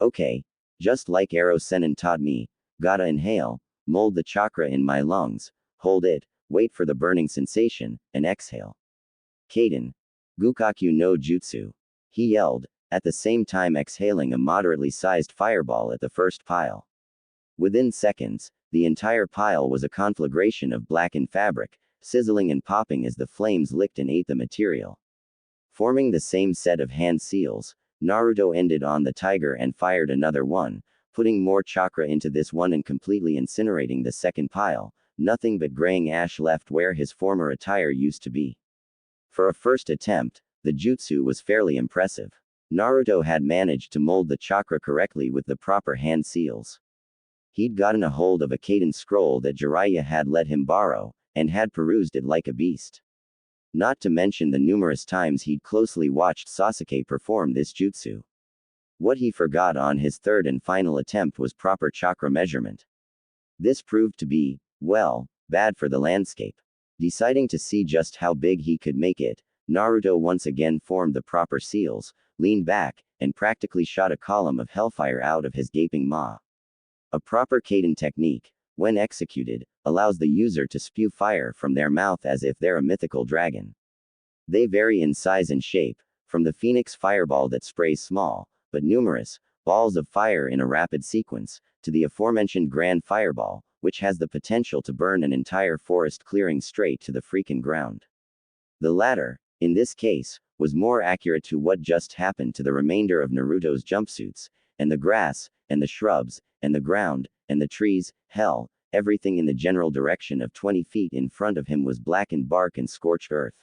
Okay. Just like Ero Sennin taught me, gotta inhale, mold the chakra in my lungs, hold it, wait for the burning sensation, and exhale. Kaden. Gukakyu no Jutsu. He yelled, at the same time exhaling a moderately sized fireball at the first pile. Within seconds, the entire pile was a conflagration of blackened fabric, sizzling and popping as the flames licked and ate the material. Forming the same set of hand seals, Naruto ended on the tiger and fired another one, putting more chakra into this one and completely incinerating the second pile, nothing but graying ash left where his former attire used to be. For a first attempt, the jutsu was fairly impressive. Naruto had managed to mold the chakra correctly with the proper hand seals. He'd gotten a hold of a cadence scroll that Jiraiya had let him borrow, and had perused it like a beast. Not to mention the numerous times he'd closely watched Sasuke perform this jutsu. What he forgot on his third and final attempt was proper chakra measurement. This proved to be, well, bad for the landscape. Deciding to see just how big he could make it, Naruto once again formed the proper seals, leaned back, and practically shot a column of hellfire out of his gaping maw. A proper Kaden technique, when executed, allows the user to spew fire from their mouth as if they're a mythical dragon. They vary in size and shape, from the phoenix fireball that sprays small, but numerous, balls of fire in a rapid sequence, to the aforementioned grand fireball, which has the potential to burn an entire forest clearing straight to the freaking ground. The latter, in this case, was more accurate to what just happened to the remainder of Naruto's jumpsuits, and the grass, and the shrubs, and the ground, and the trees, hell, everything in the general direction of 20 feet in front of him was blackened bark and scorched earth.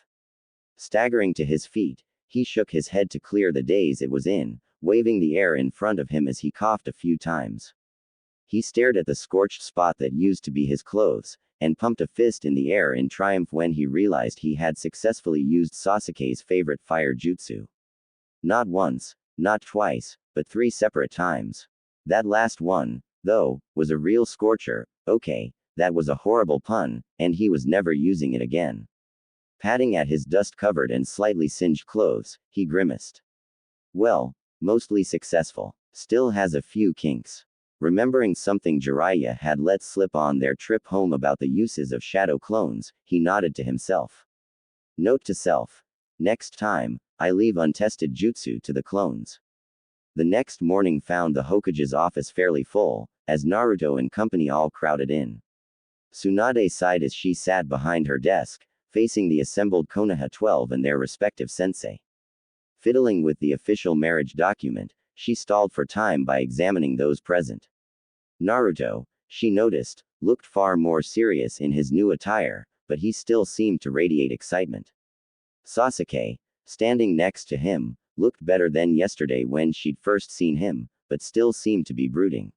Staggering to his feet, he shook his head to clear the daze it was in, waving the air in front of him as he coughed a few times. He stared at the scorched spot that used to be his clothes, and pumped a fist in the air in triumph when he realized he had successfully used Sasuke's favorite fire jutsu. Not once, not twice, but 3 separate times. That last one, though, was a real scorcher. Okay, that was a horrible pun, and he was never using it again. Patting at his dust-covered and slightly singed clothes, he grimaced. Well, mostly successful. Still has a few kinks. Remembering something Jiraiya had let slip on their trip home about the uses of shadow clones, he nodded to himself. Note to self. Next time, I leave untested jutsu to the clones. The next morning found the Hokage's office fairly full, as Naruto and company all crowded in. Tsunade sighed as she sat behind her desk, facing the assembled Konoha 12 and their respective sensei. Fiddling with the official marriage document, she stalled for time by examining those present. Naruto, she noticed, looked far more serious in his new attire, but he still seemed to radiate excitement. Sasuke, standing next to him, looked better than yesterday when she'd first seen him, but still seemed to be brooding.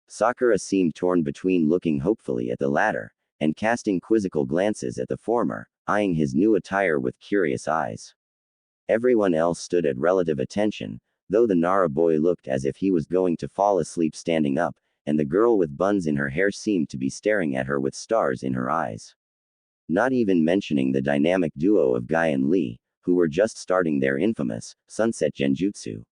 Sakura seemed torn between looking hopefully at the latter, and casting quizzical glances at the former, eyeing his new attire with curious eyes. Everyone else stood at relative attention, though the Nara boy looked as if he was going to fall asleep standing up, and the girl with buns in her hair seemed to be staring at her with stars in her eyes. Not even mentioning the dynamic duo of Guy and Lee, who were just starting their infamous sunset genjutsu.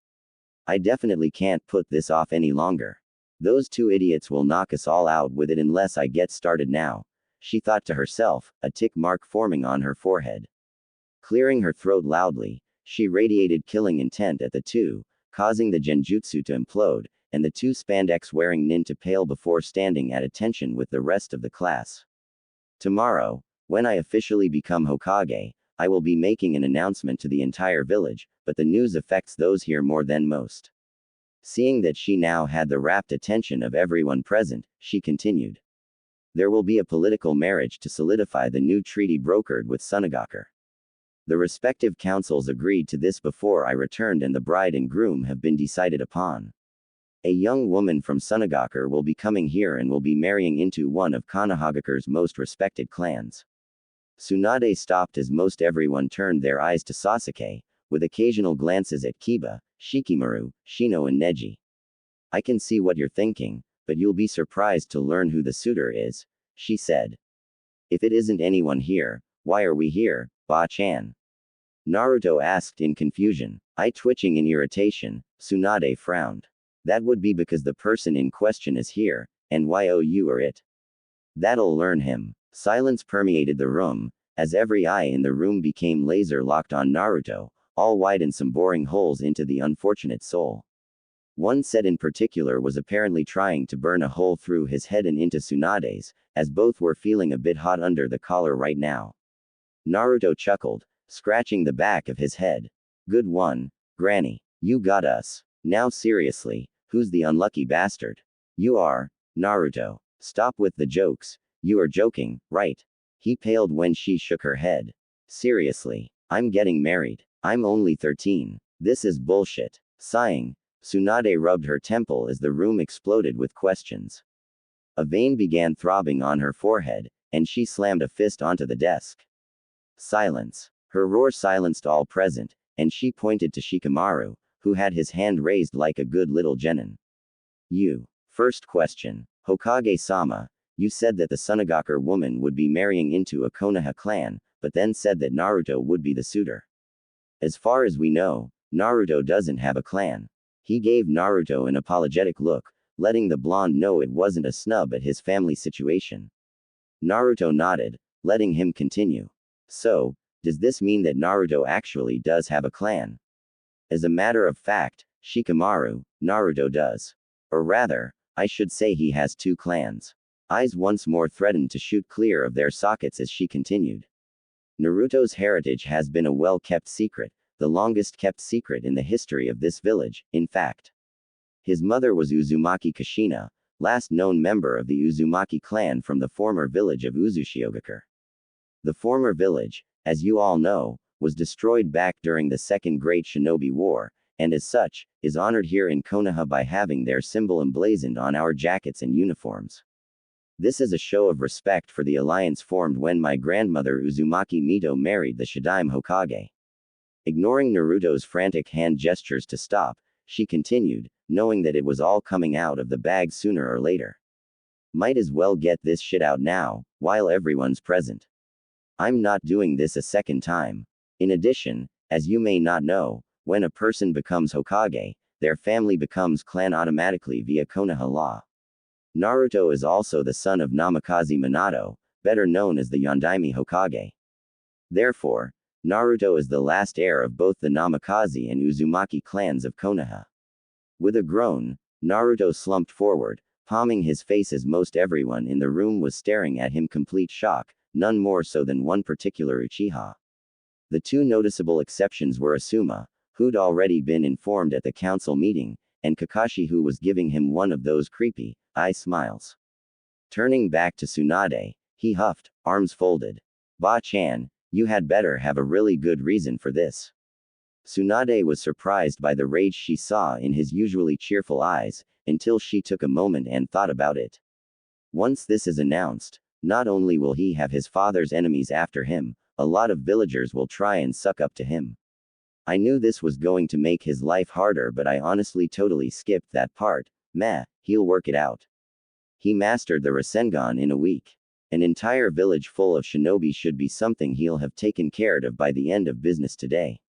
I definitely can't put this off any longer. Those 2 idiots will knock us all out with it unless I get started now, she thought to herself, a tick mark forming on her forehead. Clearing her throat loudly, she radiated killing intent at the 2, causing the genjutsu to implode, and the 2 spandex-wearing nin to pale before standing at attention with the rest of the class. Tomorrow, when I officially become Hokage, I will be making an announcement to the entire village, but the news affects those here more than most. Seeing that she now had the rapt attention of everyone present, she continued. There will be a political marriage to solidify the new treaty brokered with Sunagakur. The respective councils agreed to this before I returned and the bride and groom have been decided upon. A young woman from Sunagakur will be coming here and will be marrying into one of Konohagakur's most respected clans. Tsunade stopped as most everyone turned their eyes to Sasuke, with occasional glances at Kiba, Shikamaru, Shino and Neji. I can see what you're thinking, but you'll be surprised to learn who the suitor is, she said. If it isn't anyone here, why are we here, Ba-chan? Naruto asked in confusion. Eye twitching in irritation, Tsunade frowned. That would be because the person in question is here, and you are it. That'll learn him. Silence permeated the room, as every eye in the room became laser-locked on Naruto, all widen some boring holes into the unfortunate soul. One set in particular was apparently trying to burn a hole through his head and into Tsunade's, as both were feeling a bit hot under the collar right now. Naruto chuckled, scratching the back of his head. Good one, Granny. You got us. Now seriously, who's the unlucky bastard? You are, Naruto. Stop with the jokes. You are joking, right? He paled when she shook her head. Seriously, I'm getting married. I'm only 13. This is bullshit. Sighing, Tsunade rubbed her temple as the room exploded with questions. A vein began throbbing on her forehead, and she slammed a fist onto the desk. Silence. Her roar silenced all present, and she pointed to Shikamaru, who had his hand raised like a good little genin. You. First question. Hokage-sama, you said that the Sunagaku woman would be marrying into a Konoha clan, but then said that Naruto would be the suitor. As far as we know, Naruto doesn't have a clan. He gave Naruto an apologetic look, letting the blonde know it wasn't a snub at his family situation. Naruto nodded, letting him continue. So, does this mean that Naruto actually does have a clan? As a matter of fact, Shikamaru, Naruto does. Or rather, I should say he has two clans. Eyes once more threatened to shoot clear of their sockets as she continued. Naruto's heritage has been a well-kept secret, the longest-kept secret in the history of this village, in fact. His mother was Uzumaki Kushina, last known member of the Uzumaki clan from the former village of Uzushiogakure. The former village, as you all know, was destroyed back during the Second Great Shinobi War, and as such, is honored here in Konoha by having their symbol emblazoned on our jackets and uniforms. This is a show of respect for the alliance formed when my grandmother Uzumaki Mito married the Shadaime Hokage. Ignoring Naruto's frantic hand gestures to stop, she continued, knowing that it was all coming out of the bag sooner or later. Might as well get this shit out now, while everyone's present. I'm not doing this a second time. In addition, as you may not know, when a person becomes Hokage, their family becomes clan automatically via Konoha law. Naruto is also the son of Namikaze Minato, better known as the Yondaime Hokage. Therefore, Naruto is the last heir of both the Namikaze and Uzumaki clans of Konoha. With a groan, Naruto slumped forward, palming his face as most everyone in the room was staring at him complete shock, none more so than one particular Uchiha. The two noticeable exceptions were Asuma, who'd already been informed at the council meeting, and Kakashi, who was giving him one of those creepy eye smiles. Turning back to Tsunade, he huffed, arms folded. Ba-chan, you had better have a really good reason for this. Tsunade was surprised by the rage she saw in his usually cheerful eyes, until she took a moment and thought about it. Once this is announced, not only will he have his father's enemies after him, a lot of villagers will try and suck up to him. I knew this was going to make his life harder, but I honestly totally skipped that part. Meh, he'll work it out. He mastered the Rasengan in a week. An entire village full of shinobi should be something he'll have taken care of by the end of business today.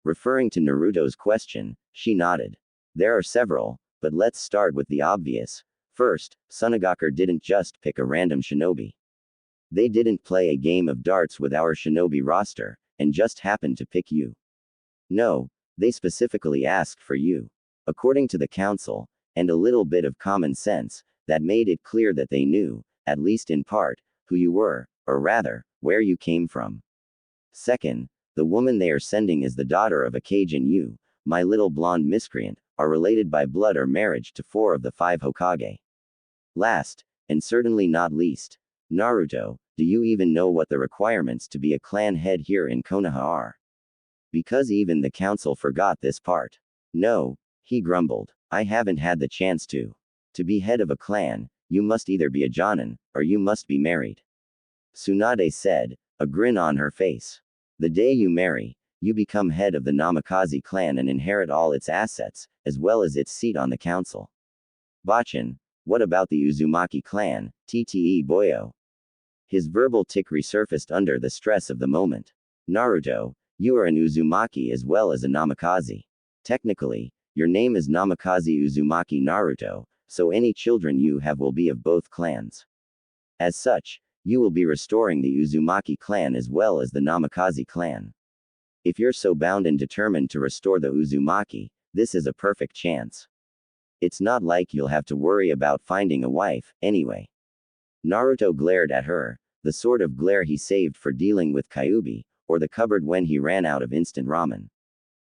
Referring to Naruto's question, she nodded. There are several, but let's start with the obvious. First, Sunagaku didn't just pick a random shinobi. They didn't play a game of darts with our shinobi roster, and just happened to pick you. No, they specifically asked for you. According to the council, and a little bit of common sense, that made it clear that they knew, at least in part, who you were, or rather, where you came from. Second, the woman they are sending is the daughter of a Kage, and you, my little blonde miscreant, are related by blood or marriage to 4 of the 5 Hokage. Last, and certainly not least, Naruto, do you even know what the requirements to be a clan head here in Konoha are? Because even the council forgot this part. No, he grumbled. I haven't had the chance to. To be head of a clan, you must either be a jonin, or you must be married. Tsunade said, a grin on her face. The day you marry, you become head of the Namikaze clan and inherit all its assets, as well as its seat on the council. Bachan, what about the Uzumaki clan, TTE boyo? His verbal tick resurfaced under the stress of the moment. Naruto, you are an Uzumaki as well as a Namikaze. Technically, your name is Namikaze Uzumaki Naruto, so any children you have will be of both clans. As such, you will be restoring the Uzumaki clan as well as the Namikaze clan. If you're so bound and determined to restore the Uzumaki, this is a perfect chance. It's not like you'll have to worry about finding a wife, anyway. Naruto glared at her, the sort of glare he saved for dealing with Kyuubi, or the cupboard when he ran out of instant ramen.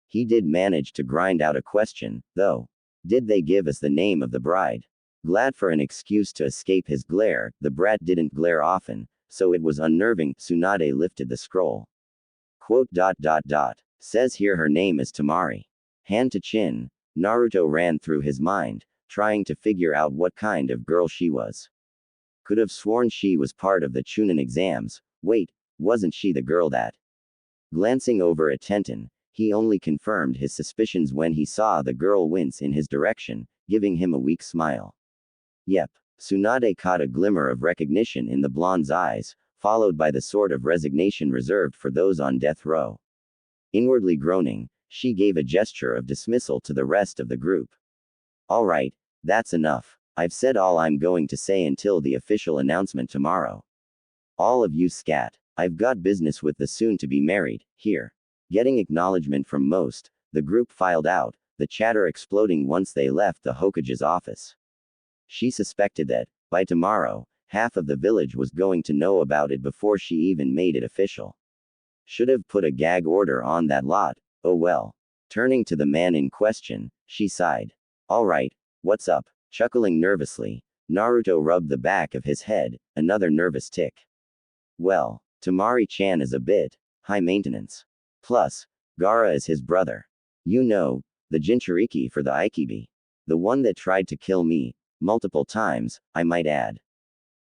He did manage to grind out a question, though. Did they give us the name of the bride? Glad for an excuse to escape his glare, the brat didn't glare often, so it was unnerving. Tsunade lifted the scroll. Quote. Says here her name is Temari. Hand to chin, Naruto ran through his mind, trying to figure out what kind of girl she was. Could have sworn she was part of the Chunin exams. Wait, wasn't she the girl that? Glancing over at Tenten, he only confirmed his suspicions when he saw the girl wince in his direction, giving him a weak smile. Yep. Tsunade caught a glimmer of recognition in the blonde's eyes, followed by the sort of resignation reserved for those on death row. Inwardly groaning, she gave a gesture of dismissal to the rest of the group. All right, that's enough. I've said all I'm going to say until the official announcement tomorrow. All of you scat. I've got business with the soon-to-be married, here. Getting acknowledgement from most, the group filed out, the chatter exploding once they left the Hokage's office. She suspected that, by tomorrow, half of the village was going to know about it before she even made it official. Should have put a gag order on that lot, oh well. Turning to the man in question, she sighed. All right, what's up? Chuckling nervously, Naruto rubbed the back of his head, another nervous tick. Well, Temari-chan is a bit high maintenance. Plus, Gaara is his brother. You know, the Jinchuriki for the Aikibi. The one that tried to kill me, multiple times, I might add.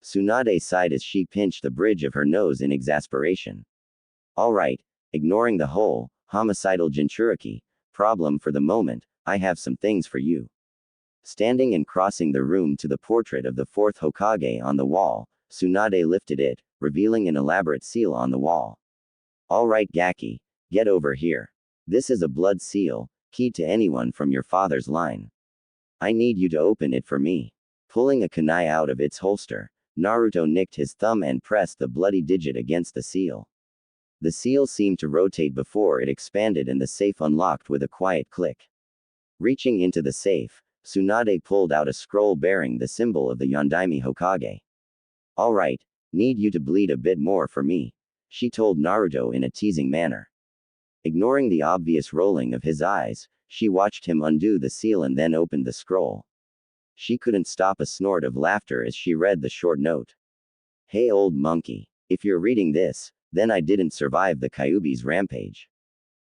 Tsunade sighed as she pinched the bridge of her nose in exasperation. All right, ignoring the whole homicidal Jinchuriki problem for the moment, I have some things for you. Standing and crossing the room to the portrait of the fourth Hokage on the wall, Tsunade lifted it, revealing an elaborate seal on the wall. All right, Gaki, get over here. This is a blood seal, key to anyone from your father's line. I need you to open it for me. Pulling a kunai out of its holster, Naruto nicked his thumb and pressed the bloody digit against the seal. The seal seemed to rotate before it expanded and the safe unlocked with a quiet click. Reaching into the safe, Tsunade pulled out a scroll bearing the symbol of the Yondaime Hokage. All right, need you to bleed a bit more for me, she told Naruto in a teasing manner. Ignoring the obvious rolling of his eyes, she watched him undo the seal and then opened the scroll. She couldn't stop a snort of laughter as she read the short note. Hey old monkey, if you're reading this, then I didn't survive the Kyuubi's rampage.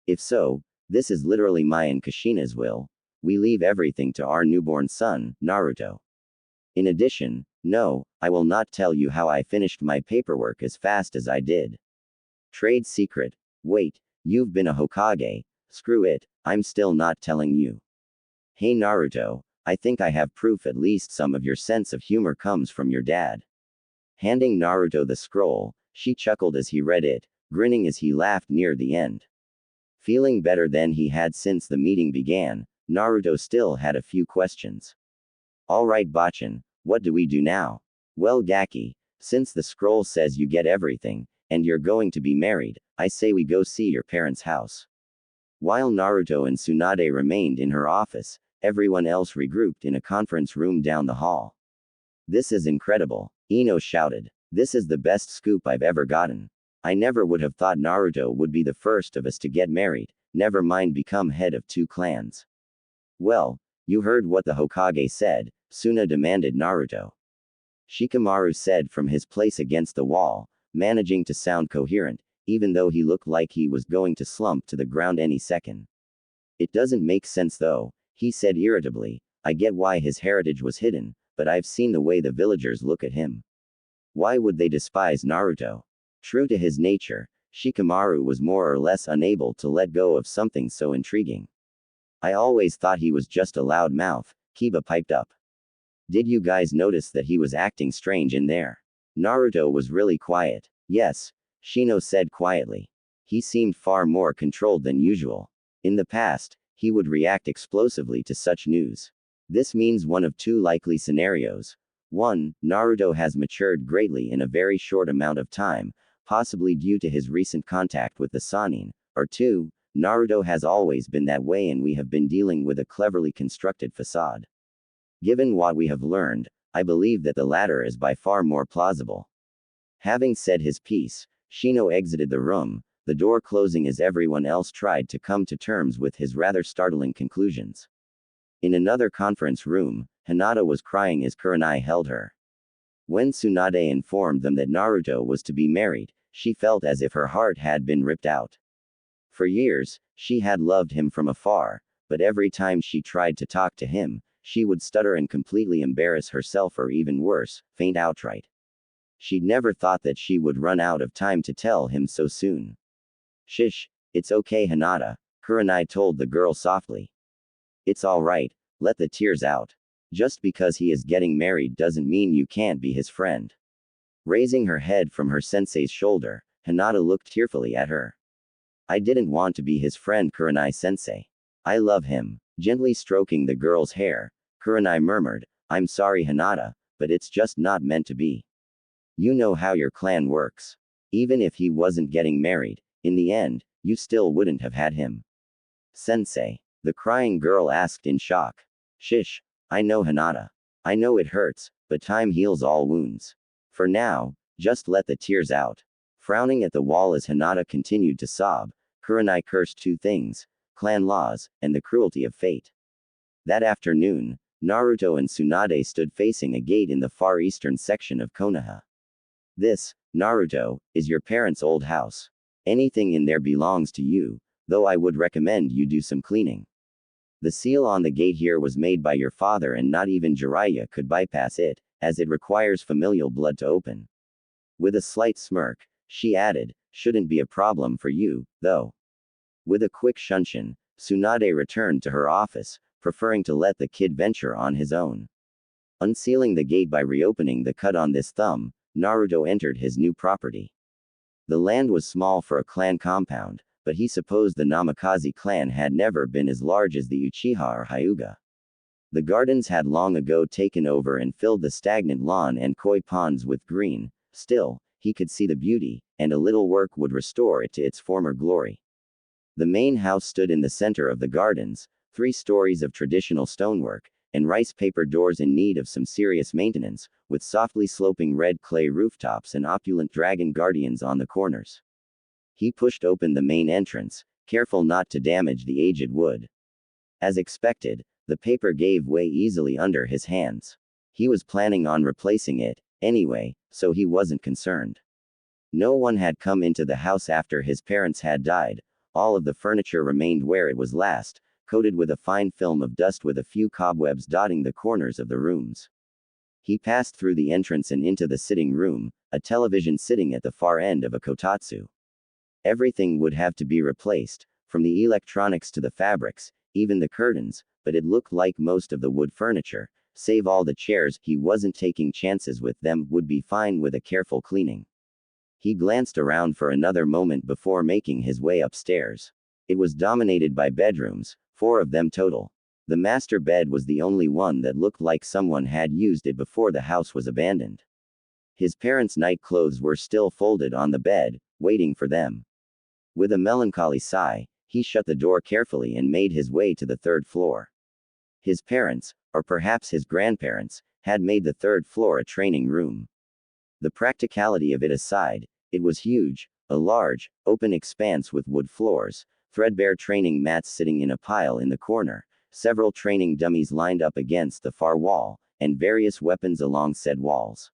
If so, this is literally my and Kushina's will. We leave everything to our newborn son, Naruto. In addition, no, I will not tell you how I finished my paperwork as fast as I did. Trade secret. Wait, you've been a Hokage. Screw it, I'm still not telling you. Hey Naruto, I think I have proof at least some of your sense of humor comes from your dad. Handing Naruto the scroll, she chuckled as he read it, grinning as he laughed near the end. Feeling better than he had since the meeting began, Naruto still had a few questions. Alright Bachan, what do we do now? Well Gaki, since the scroll says you get everything, and you're going to be married, I say we go see your parents' house. While Naruto and Tsunade remained in her office, everyone else regrouped in a conference room down the hall. This is incredible, Ino shouted. This is the best scoop I've ever gotten. I never would have thought Naruto would be the first of us to get married, never mind become head of 2 clans. Well, you heard what the Hokage said, Suna demanded Naruto. Shikamaru said from his place against the wall, managing to sound coherent, even though he looked like he was going to slump to the ground any second. It doesn't make sense though, he said irritably. I get why his heritage was hidden, but I've seen the way the villagers look at him. Why would they despise Naruto? True to his nature, Shikamaru was more or less unable to let go of something so intriguing. I always thought he was just a loud mouth, Kiba piped up. Did you guys notice that he was acting strange in there? Naruto was really quiet. Yes, Shino said quietly. He seemed far more controlled than usual. In the past, he would react explosively to such news. This means one of two likely scenarios. 1. Naruto has matured greatly in a very short amount of time, possibly due to his recent contact with the Sannin. Or 2. Naruto has always been that way and we have been dealing with a cleverly constructed facade. Given what we have learned, I believe that the latter is by far more plausible. Having said his piece, Shino exited the room, the door closing as everyone else tried to come to terms with his rather startling conclusions. In another conference room, Hinata was crying as Kurenai held her. When Tsunade informed them that Naruto was to be married, she felt as if her heart had been ripped out. For years, she had loved him from afar, but every time she tried to talk to him, she would stutter and completely embarrass herself or even worse, faint outright. She'd never thought that she would run out of time to tell him so soon. Shish, it's okay Hinata, Kurenai told the girl softly. It's alright, let the tears out. Just because he is getting married doesn't mean you can't be his friend. Raising her head from her sensei's shoulder, Hinata looked tearfully at her. I didn't want to be his friend Kurenai-sensei. I love him. Gently stroking the girl's hair, Kurenai murmured, I'm sorry Hinata, but it's just not meant to be. You know how your clan works. Even if he wasn't getting married, in the end, you still wouldn't have had him. Sensei, the crying girl asked in shock. Shish, I know Hinata. I know it hurts, but time heals all wounds. For now, just let the tears out. Frowning at the wall as Hinata continued to sob, Kurenai cursed two things, clan laws, and the cruelty of fate. That afternoon, Naruto and Tsunade stood facing a gate in the far eastern section of Konoha. This, Naruto, is your parents' old house. Anything in there belongs to you, though I would recommend you do some cleaning. The seal on the gate here was made by your father and not even Jiraiya could bypass it, as it requires familial blood to open. With a slight smirk, she added, shouldn't be a problem for you, though. With a quick shunshin, Tsunade returned to her office, preferring to let the kid venture on his own. Unsealing the gate by reopening the cut on this thumb, Naruto entered his new property. The land was small for a clan compound, but he supposed the Namikaze clan had never been as large as the Uchiha or Hyuga. The gardens had long ago taken over and filled the stagnant lawn and koi ponds with green. Still, he could see the beauty, and a little work would restore it to its former glory. The main house stood in the center of the gardens, 3 stories of traditional stonework, and rice paper doors in need of some serious maintenance, with softly sloping red clay rooftops and opulent dragon guardians on the corners. He pushed open the main entrance, careful not to damage the aged wood. As expected, the paper gave way easily under his hands. He was planning on replacing it, anyway, so he wasn't concerned. No one had come into the house after his parents had died. All of the furniture remained where it was last, coated with a fine film of dust with a few cobwebs dotting the corners of the rooms. He passed through the entrance and into the sitting room, a television sitting at the far end of a kotatsu. Everything would have to be replaced, from the electronics to the fabrics, even the curtains, but it looked like most of the wood furniture, save all the chairs, he wasn't taking chances with them, would be fine with a careful cleaning. He glanced around for another moment before making his way upstairs. It was dominated by bedrooms, 4 of them total. The master bed was the only one that looked like someone had used it before the house was abandoned. His parents' night clothes were still folded on the bed, waiting for them. With a melancholy sigh, he shut the door carefully and made his way to the 3rd floor. His parents, or perhaps his grandparents, had made the 3rd floor a training room. The practicality of it aside, it was huge, a large, open expanse with wood floors, threadbare training mats sitting in a pile in the corner, several training dummies lined up against the far wall, and various weapons along said walls.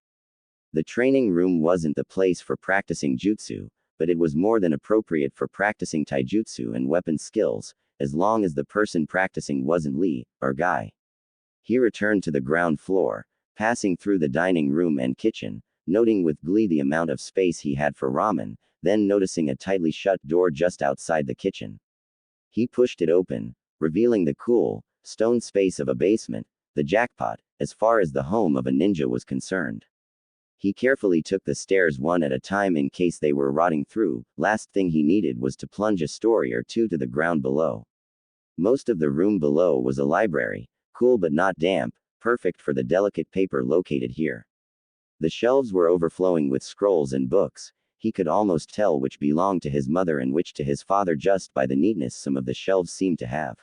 The training room wasn't the place for practicing jutsu, but it was more than appropriate for practicing taijutsu and weapon skills, as long as the person practicing wasn't Lee, or Guy. He returned to the ground floor, passing through the dining room and kitchen, noting with glee the amount of space he had for ramen, then noticing a tightly shut door just outside the kitchen. He pushed it open, revealing the cool, stone space of a basement, the jackpot, as far as the home of a ninja was concerned. He carefully took the stairs one at a time in case they were rotting through. Last thing he needed was to plunge a story or two to the ground below. Most of the room below was a library, cool but not damp, perfect for the delicate paper located here. The shelves were overflowing with scrolls and books. He could almost tell which belonged to his mother and which to his father just by the neatness some of the shelves seemed to have.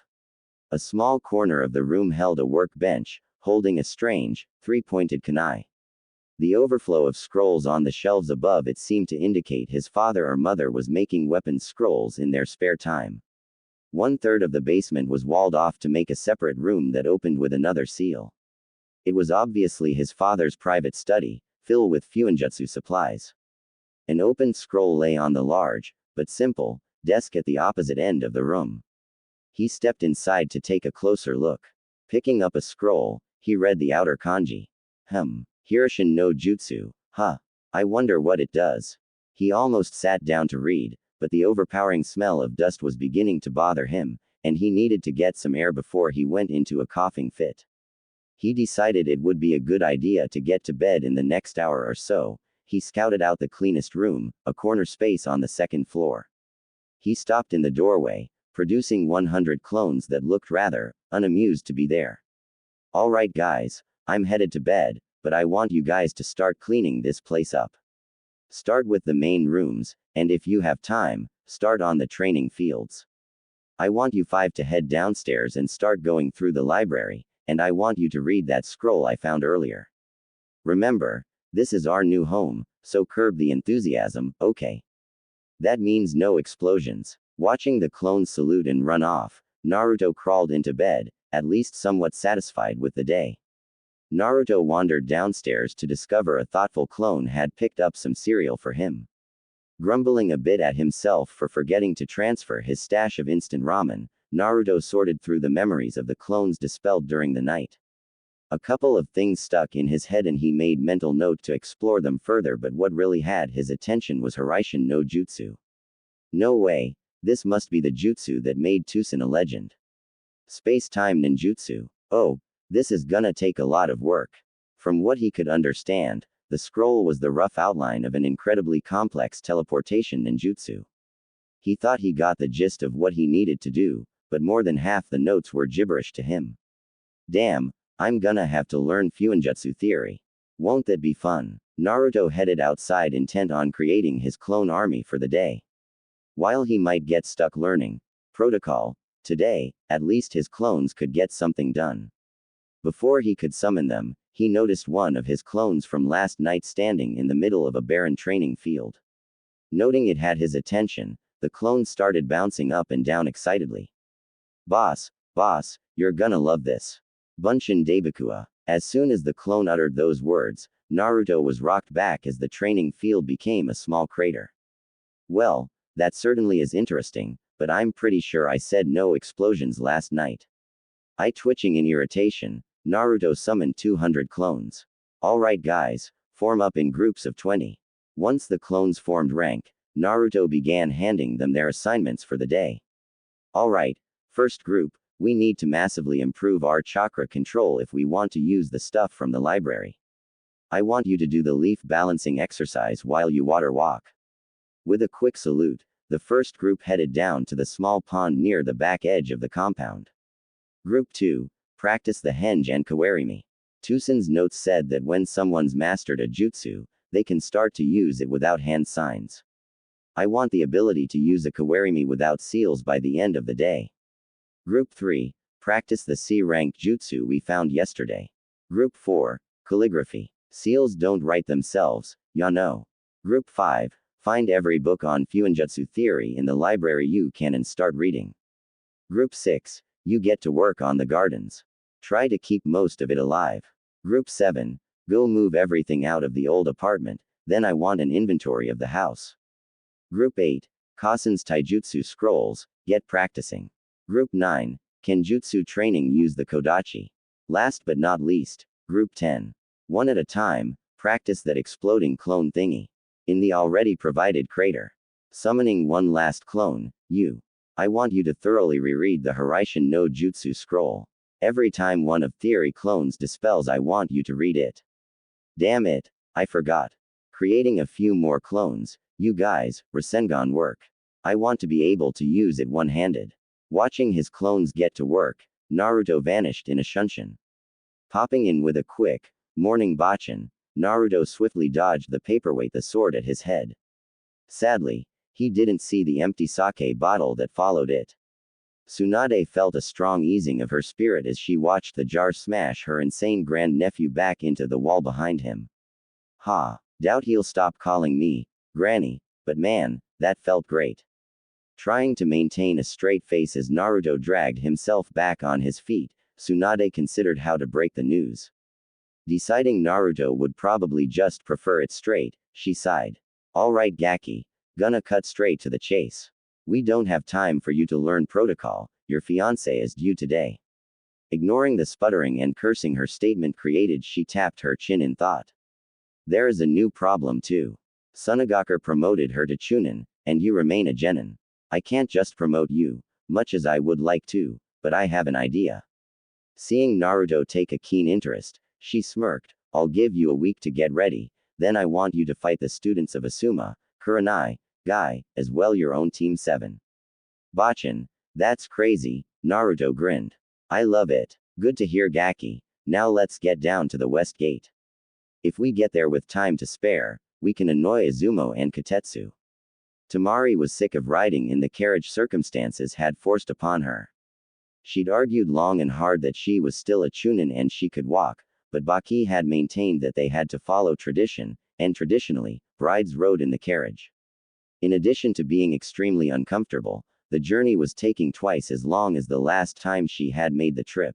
A small corner of the room held a workbench, holding a strange, three-pointed kunai. The overflow of scrolls on the shelves above it seemed to indicate his father or mother was making weapons scrolls in their spare time. 1/3 of the basement was walled off to make a separate room that opened with another seal. It was obviously his father's private study, filled with fuinjutsu supplies. An open scroll lay on the large, but simple, desk at the opposite end of the room. He stepped inside to take a closer look. Picking up a scroll, he read the outer kanji. Hiroshin no Jutsu, huh. I wonder what it does. He almost sat down to read, but the overpowering smell of dust was beginning to bother him, and he needed to get some air before he went into a coughing fit. He decided it would be a good idea to get to bed in the next hour or so. He scouted out the cleanest room, a corner space on the second floor. He stopped in the doorway, producing 100 clones that looked rather unamused to be there. Alright guys, I'm headed to bed, but I want you guys to start cleaning this place up. Start with the main rooms, and if you have time, start on the training fields. I want you 5 to head downstairs and start going through the library, and I want you to read that scroll I found earlier. Remember, this is our new home, so curb the enthusiasm, okay? That means no explosions. Watching the clones salute and run off, Naruto crawled into bed, at least somewhat satisfied with the day. Naruto wandered downstairs to discover a thoughtful clone had picked up some cereal for him. Grumbling a bit at himself for forgetting to transfer his stash of instant ramen, Naruto sorted through the memories of the clones dispelled during the night. A couple of things stuck in his head and he made mental note to explore them further, but what really had his attention was Hiroshin no Jutsu. No way, this must be the jutsu that made Tusen a legend. Space-time ninjutsu. Oh, this is gonna take a lot of work. From what he could understand, the scroll was the rough outline of an incredibly complex teleportation ninjutsu. He thought he got the gist of what he needed to do, but more than half the notes were gibberish to him. Damn, I'm gonna have to learn fuinjutsu theory. Won't that be fun? Naruto headed outside intent on creating his clone army for the day. While he might get stuck learning protocol today, at least his clones could get something done. Before he could summon them, he noticed one of his clones from last night standing in the middle of a barren training field. Noting it had his attention, the clone started bouncing up and down excitedly. Boss, you're gonna love this. Bunshin Daibakua. As soon as the clone uttered those words, Naruto was rocked back as the training field became a small crater. Well, that certainly is interesting, but I'm pretty sure I said no explosions last night. Eye twitching in irritation, Naruto summoned 200 clones. Alright guys, form up in groups of 20. Once the clones formed rank, Naruto began handing them their assignments for the day. Alright, first group, we need to massively improve our chakra control if we want to use the stuff from the library. I want you to do the leaf balancing exercise while you water walk. With a quick salute, the first group headed down to the small pond near the back edge of the compound. Group 2, practice the henge and kawarimi. Tusen's notes said that when someone's mastered a jutsu, they can start to use it without hand signs. I want the ability to use a kawarimi without seals by the end of the day. Group 3, practice the C-rank jutsu we found yesterday. Group 4, calligraphy. Seals don't write themselves, ya know. Group 5, find every book on fuinjutsu theory in the library you can and start reading. Group 6, you get to work on the gardens. Try to keep most of it alive. Group 7, go move everything out of the old apartment, then I want an inventory of the house. Group 8, Kasen's taijutsu scrolls, get practicing. Group 9, Kenjutsu training use the kodachi. Last but not least, Group 10. One at a time, Practice that exploding clone thingy. In the already provided crater. Summoning one last clone, you. I want you to thoroughly reread the Hiraishin no Jutsu scroll. Every time one of theory clones dispels, I want you to read it. Damn it, I forgot. Creating a few more clones, you guys, Rasengan work. I want to be able to use it one-handed. Watching his clones get to work, Naruto vanished in a shunshin. Popping in with a quick, morning bachin, Naruto swiftly dodged the paperweight, the sword at his head. Sadly, he didn't see the empty sake bottle that followed it. Tsunade felt a strong easing of her spirit as she watched the jar smash her insane grandnephew back into the wall behind him. Ha, doubt he'll stop calling me Granny, but man, that felt great. Trying to maintain a straight face as Naruto dragged himself back on his feet, Tsunade considered how to break the news. Deciding Naruto would probably just prefer it straight, she sighed. Alright Gaki, gonna cut straight to the chase. We don't have time for you to learn protocol, your fiancé is due today. Ignoring the sputtering and cursing her statement created, she tapped her chin in thought. There is a new problem too. Sunagakure promoted her to Chunin, and you remain a genin. I can't just promote you, much as I would like to, but I have an idea. Seeing Naruto take a keen interest, she smirked. I'll give you a week to get ready, then I want you to fight the students of Asuma, Kurenai, Guy, as well your own Team 7. Bachin, that's crazy, Naruto grinned. I love it. Good to hear Gaki, now let's get down to the West Gate. If we get there with time to spare, we can annoy Izumo and Kotetsu. Temari was sick of riding in the carriage circumstances had forced upon her. She'd argued long and hard that she was still a Chunin and she could walk, but Baki had maintained that they had to follow tradition, and traditionally, brides rode in the carriage. In addition to being extremely uncomfortable, the journey was taking twice as long as the last time she had made the trip.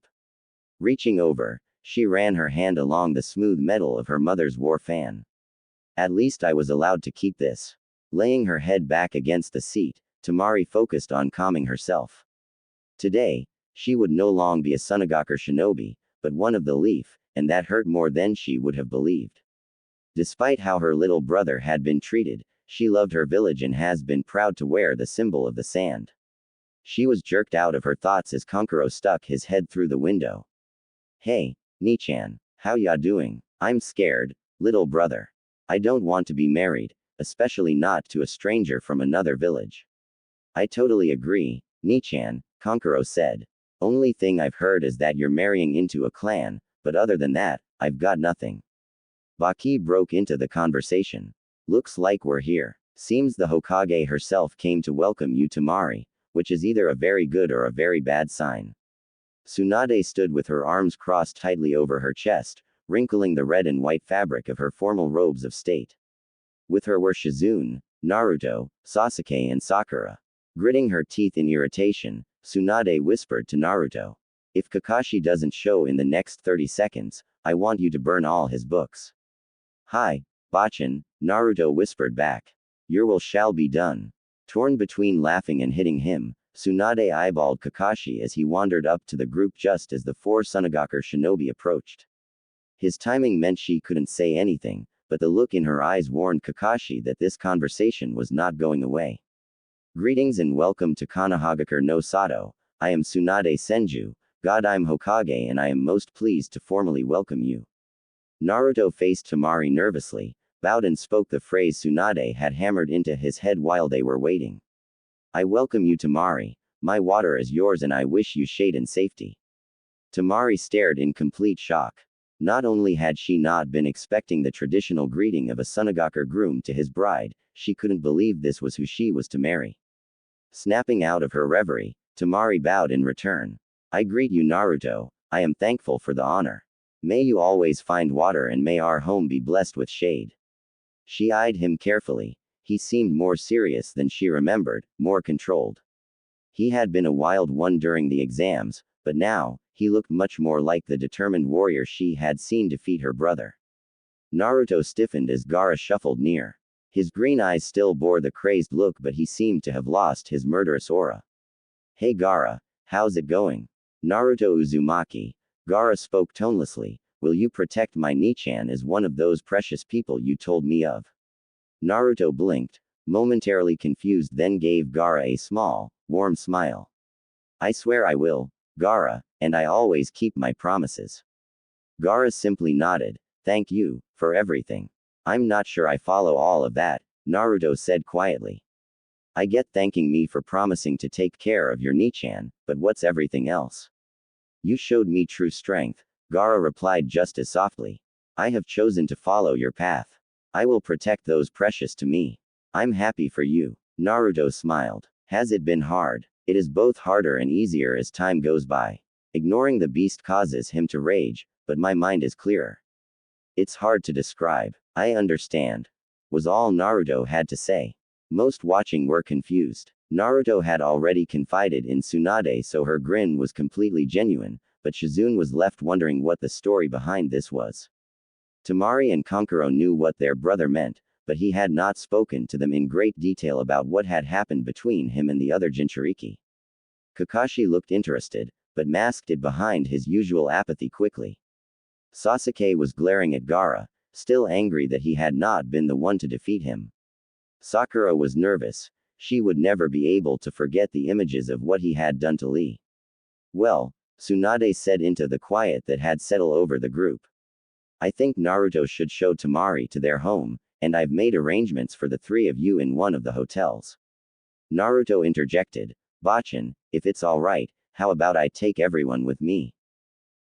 Reaching over, she ran her hand along the smooth metal of her mother's war fan. At least I was allowed to keep this. Laying her head back against the seat, Temari focused on calming herself. Today, she would no longer be a Sunagakure shinobi, but one of the Leaf, and that hurt more than she would have believed. Despite how her little brother had been treated, she loved her village and has been proud to wear the symbol of the sand. She was jerked out of her thoughts as Kankuro stuck his head through the window. Hey, Nichan, how ya doing? I'm scared, little brother. I don't want to be married, especially not to a stranger from another village. I totally agree, Nichan, Kankuro said. Only thing I've heard is that you're marrying into a clan, but other than that, I've got nothing. Baki broke into the conversation. Looks like we're here. Seems the Hokage herself came to welcome you to Temari, which is either a very good or a very bad sign. Tsunade stood with her arms crossed tightly over her chest, wrinkling the red and white fabric of her formal robes of state. With her were Shizune, Naruto, Sasuke and Sakura. Gritting her teeth in irritation, Tsunade whispered to Naruto. If Kakashi doesn't show in the next 30 seconds, I want you to burn all his books. Hi, Bachin, Naruto whispered back. Your will shall be done. Torn between laughing and hitting him, Tsunade eyeballed Kakashi as he wandered up to the group just as the 4 Sunagakure shinobi approached. His timing meant she couldn't say anything, but the look in her eyes warned Kakashi that this conversation was not going away. Greetings and welcome to Konohagakure no Sato. I am Tsunade Senju, God I'm Hokage and I am most pleased to formally welcome you. Naruto faced Temari nervously, bowed and spoke the phrase Tsunade had hammered into his head while they were waiting. I welcome you Temari, my water is yours and I wish you shade and safety. Temari stared in complete shock. Not only had she not been expecting the traditional greeting of a Sunagakure groom to his bride, she couldn't believe this was who she was to marry. Snapping out of her reverie, Temari bowed in return. I greet you Naruto, I am thankful for the honor. May you always find water and may our home be blessed with shade. She eyed him carefully. He seemed more serious than she remembered, more controlled. He had been a wild one during the exams, but now, he looked much more like the determined warrior she had seen defeat her brother. Naruto stiffened as Gaara shuffled near. His green eyes still bore the crazed look but he seemed to have lost his murderous aura. Hey Gaara, how's it going? Naruto Uzumaki. Gaara spoke tonelessly, Will you protect my Nichan as one of those precious people you told me of? Naruto blinked, momentarily confused, then gave Gaara a small, warm smile. I swear I will, Gaara, and I always keep my promises. Gaara simply nodded. Thank you, for everything. I'm not sure I follow all of that, Naruto said quietly. I get thanking me for promising to take care of your Nichan, but what's everything else? You showed me true strength, Gaara replied just as softly. I have chosen to follow your path. I will protect those precious to me. I'm happy for you. Naruto smiled. Has it been hard? It is both harder and easier as time goes by. Ignoring the beast causes him to rage, but my mind is clearer. It's hard to describe. I understand, was all Naruto had to say. Most watching were confused. Naruto had already confided in Tsunade, so her grin was completely genuine, but Shizune was left wondering what the story behind this was. Temari and Kankuro knew what their brother meant, but he had not spoken to them in great detail about what had happened between him and the other Jinchuriki. Kakashi looked interested, but masked it behind his usual apathy quickly. Sasuke was glaring at Gaara, still angry that he had not been the one to defeat him. Sakura was nervous. She would never be able to forget the images of what he had done to Lee. Well, Tsunade said into the quiet that had settled over the group. I think Naruto should show Temari to their home, and I've made arrangements for the three of you in one of the hotels. Naruto interjected. Bachan, if it's alright, how about I take everyone with me?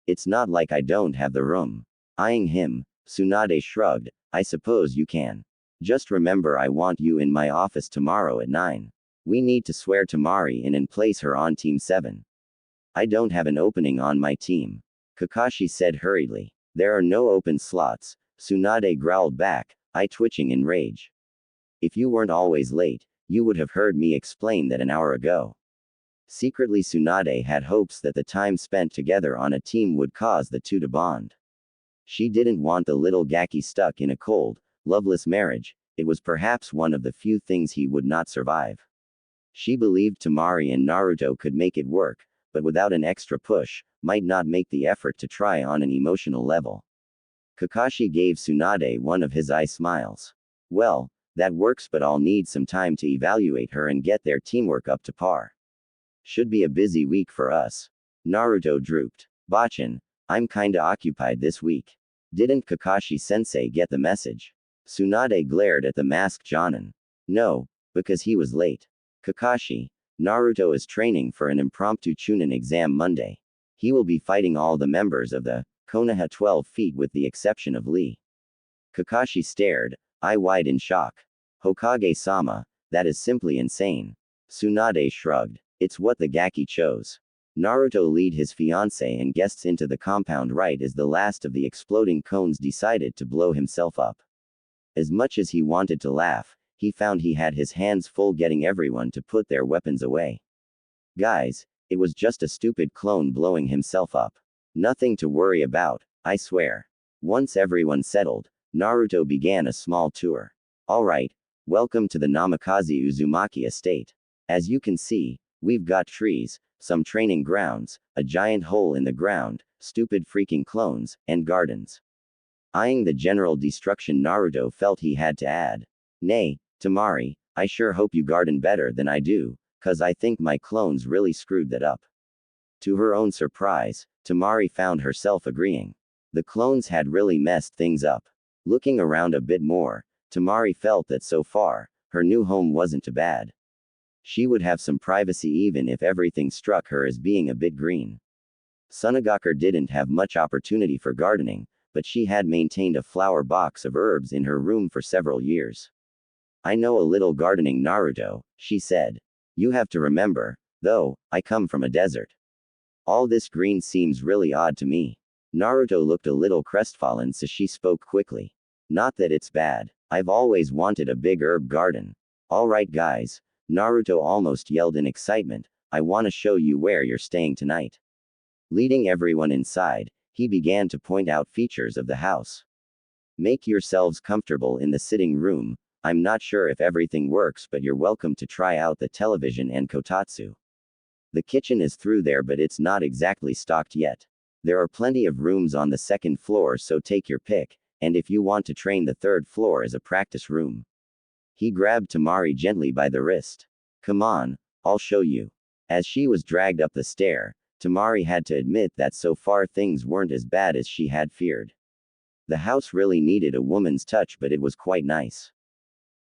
It's not like I don't have the room. Eyeing him, Tsunade shrugged. I suppose you can. Just remember I want you in my office tomorrow at 9. We need to swear Temari in and place her on Team 7. I don't have an opening on my team. Kakashi said hurriedly. There are no open slots, Tsunade growled back, eye twitching in rage. If you weren't always late, you would have heard me explain that an hour ago. Secretly Tsunade had hopes that the time spent together on a team would cause the two to bond. She didn't want the little Gaki stuck in a cold, loveless marriage. It was perhaps one of the few things he would not survive. She believed Temari and Naruto could make it work, but without an extra push, might not make the effort to try on an emotional level. Kakashi gave Tsunade one of his eye smiles. Well, that works, but I'll need some time to evaluate her and get their teamwork up to par. Should be a busy week for us. Naruto drooped. Bachan, I'm kinda occupied this week. Didn't Kakashi-sensei get the message? Tsunade glared at the masked Jonin. No, because he was late. Kakashi, Naruto is training for an impromptu Chunin exam Monday. He will be fighting all the members of the Konoha 12 feet with the exception of Lee. Kakashi stared, eye wide in shock. Hokage-sama, that is simply insane. Tsunade shrugged. It's what the Gaki chose. Naruto lead his fiancée and guests into the compound right as the last of the exploding cones decided to blow himself up. As much as he wanted to laugh, he found he had his hands full getting everyone to put their weapons away. Guys, it was just a stupid clone blowing himself up. Nothing to worry about, I swear. Once everyone settled, Naruto began a small tour. Alright, welcome to the Namikaze Uzumaki estate. As you can see, we've got trees, some training grounds, a giant hole in the ground, stupid freaking clones, and gardens. Eyeing the general destruction, Naruto felt he had to add. Nay, Temari, I sure hope you garden better than I do, 'cause I think my clones really screwed that up. To her own surprise, Temari found herself agreeing. The clones had really messed things up. Looking around a bit more, Temari felt that so far, her new home wasn't too bad. She would have some privacy even if everything struck her as being a bit green. Sunagakure didn't have much opportunity for gardening, but she had maintained a flower box of herbs in her room for several years. I know a little gardening, Naruto, she said. You have to remember, though, I come from a desert. All this green seems really odd to me. Naruto looked a little crestfallen, so she spoke quickly. Not that it's bad. I've always wanted a big herb garden. Alright guys, Naruto almost yelled in excitement, I wanna show you where you're staying tonight. Leading everyone inside, he began to point out features of the house. Make yourselves comfortable in the sitting room. I'm not sure if everything works, but you're welcome to try out the television and kotatsu. The kitchen is through there, but it's not exactly stocked yet. There are plenty of rooms on the second floor, so take your pick, and if you want to train, the third floor is a practice room. He grabbed Temari gently by the wrist. Come on, I'll show you. As she was dragged up the stair, Temari had to admit that so far things weren't as bad as she had feared. The house really needed a woman's touch, but it was quite nice.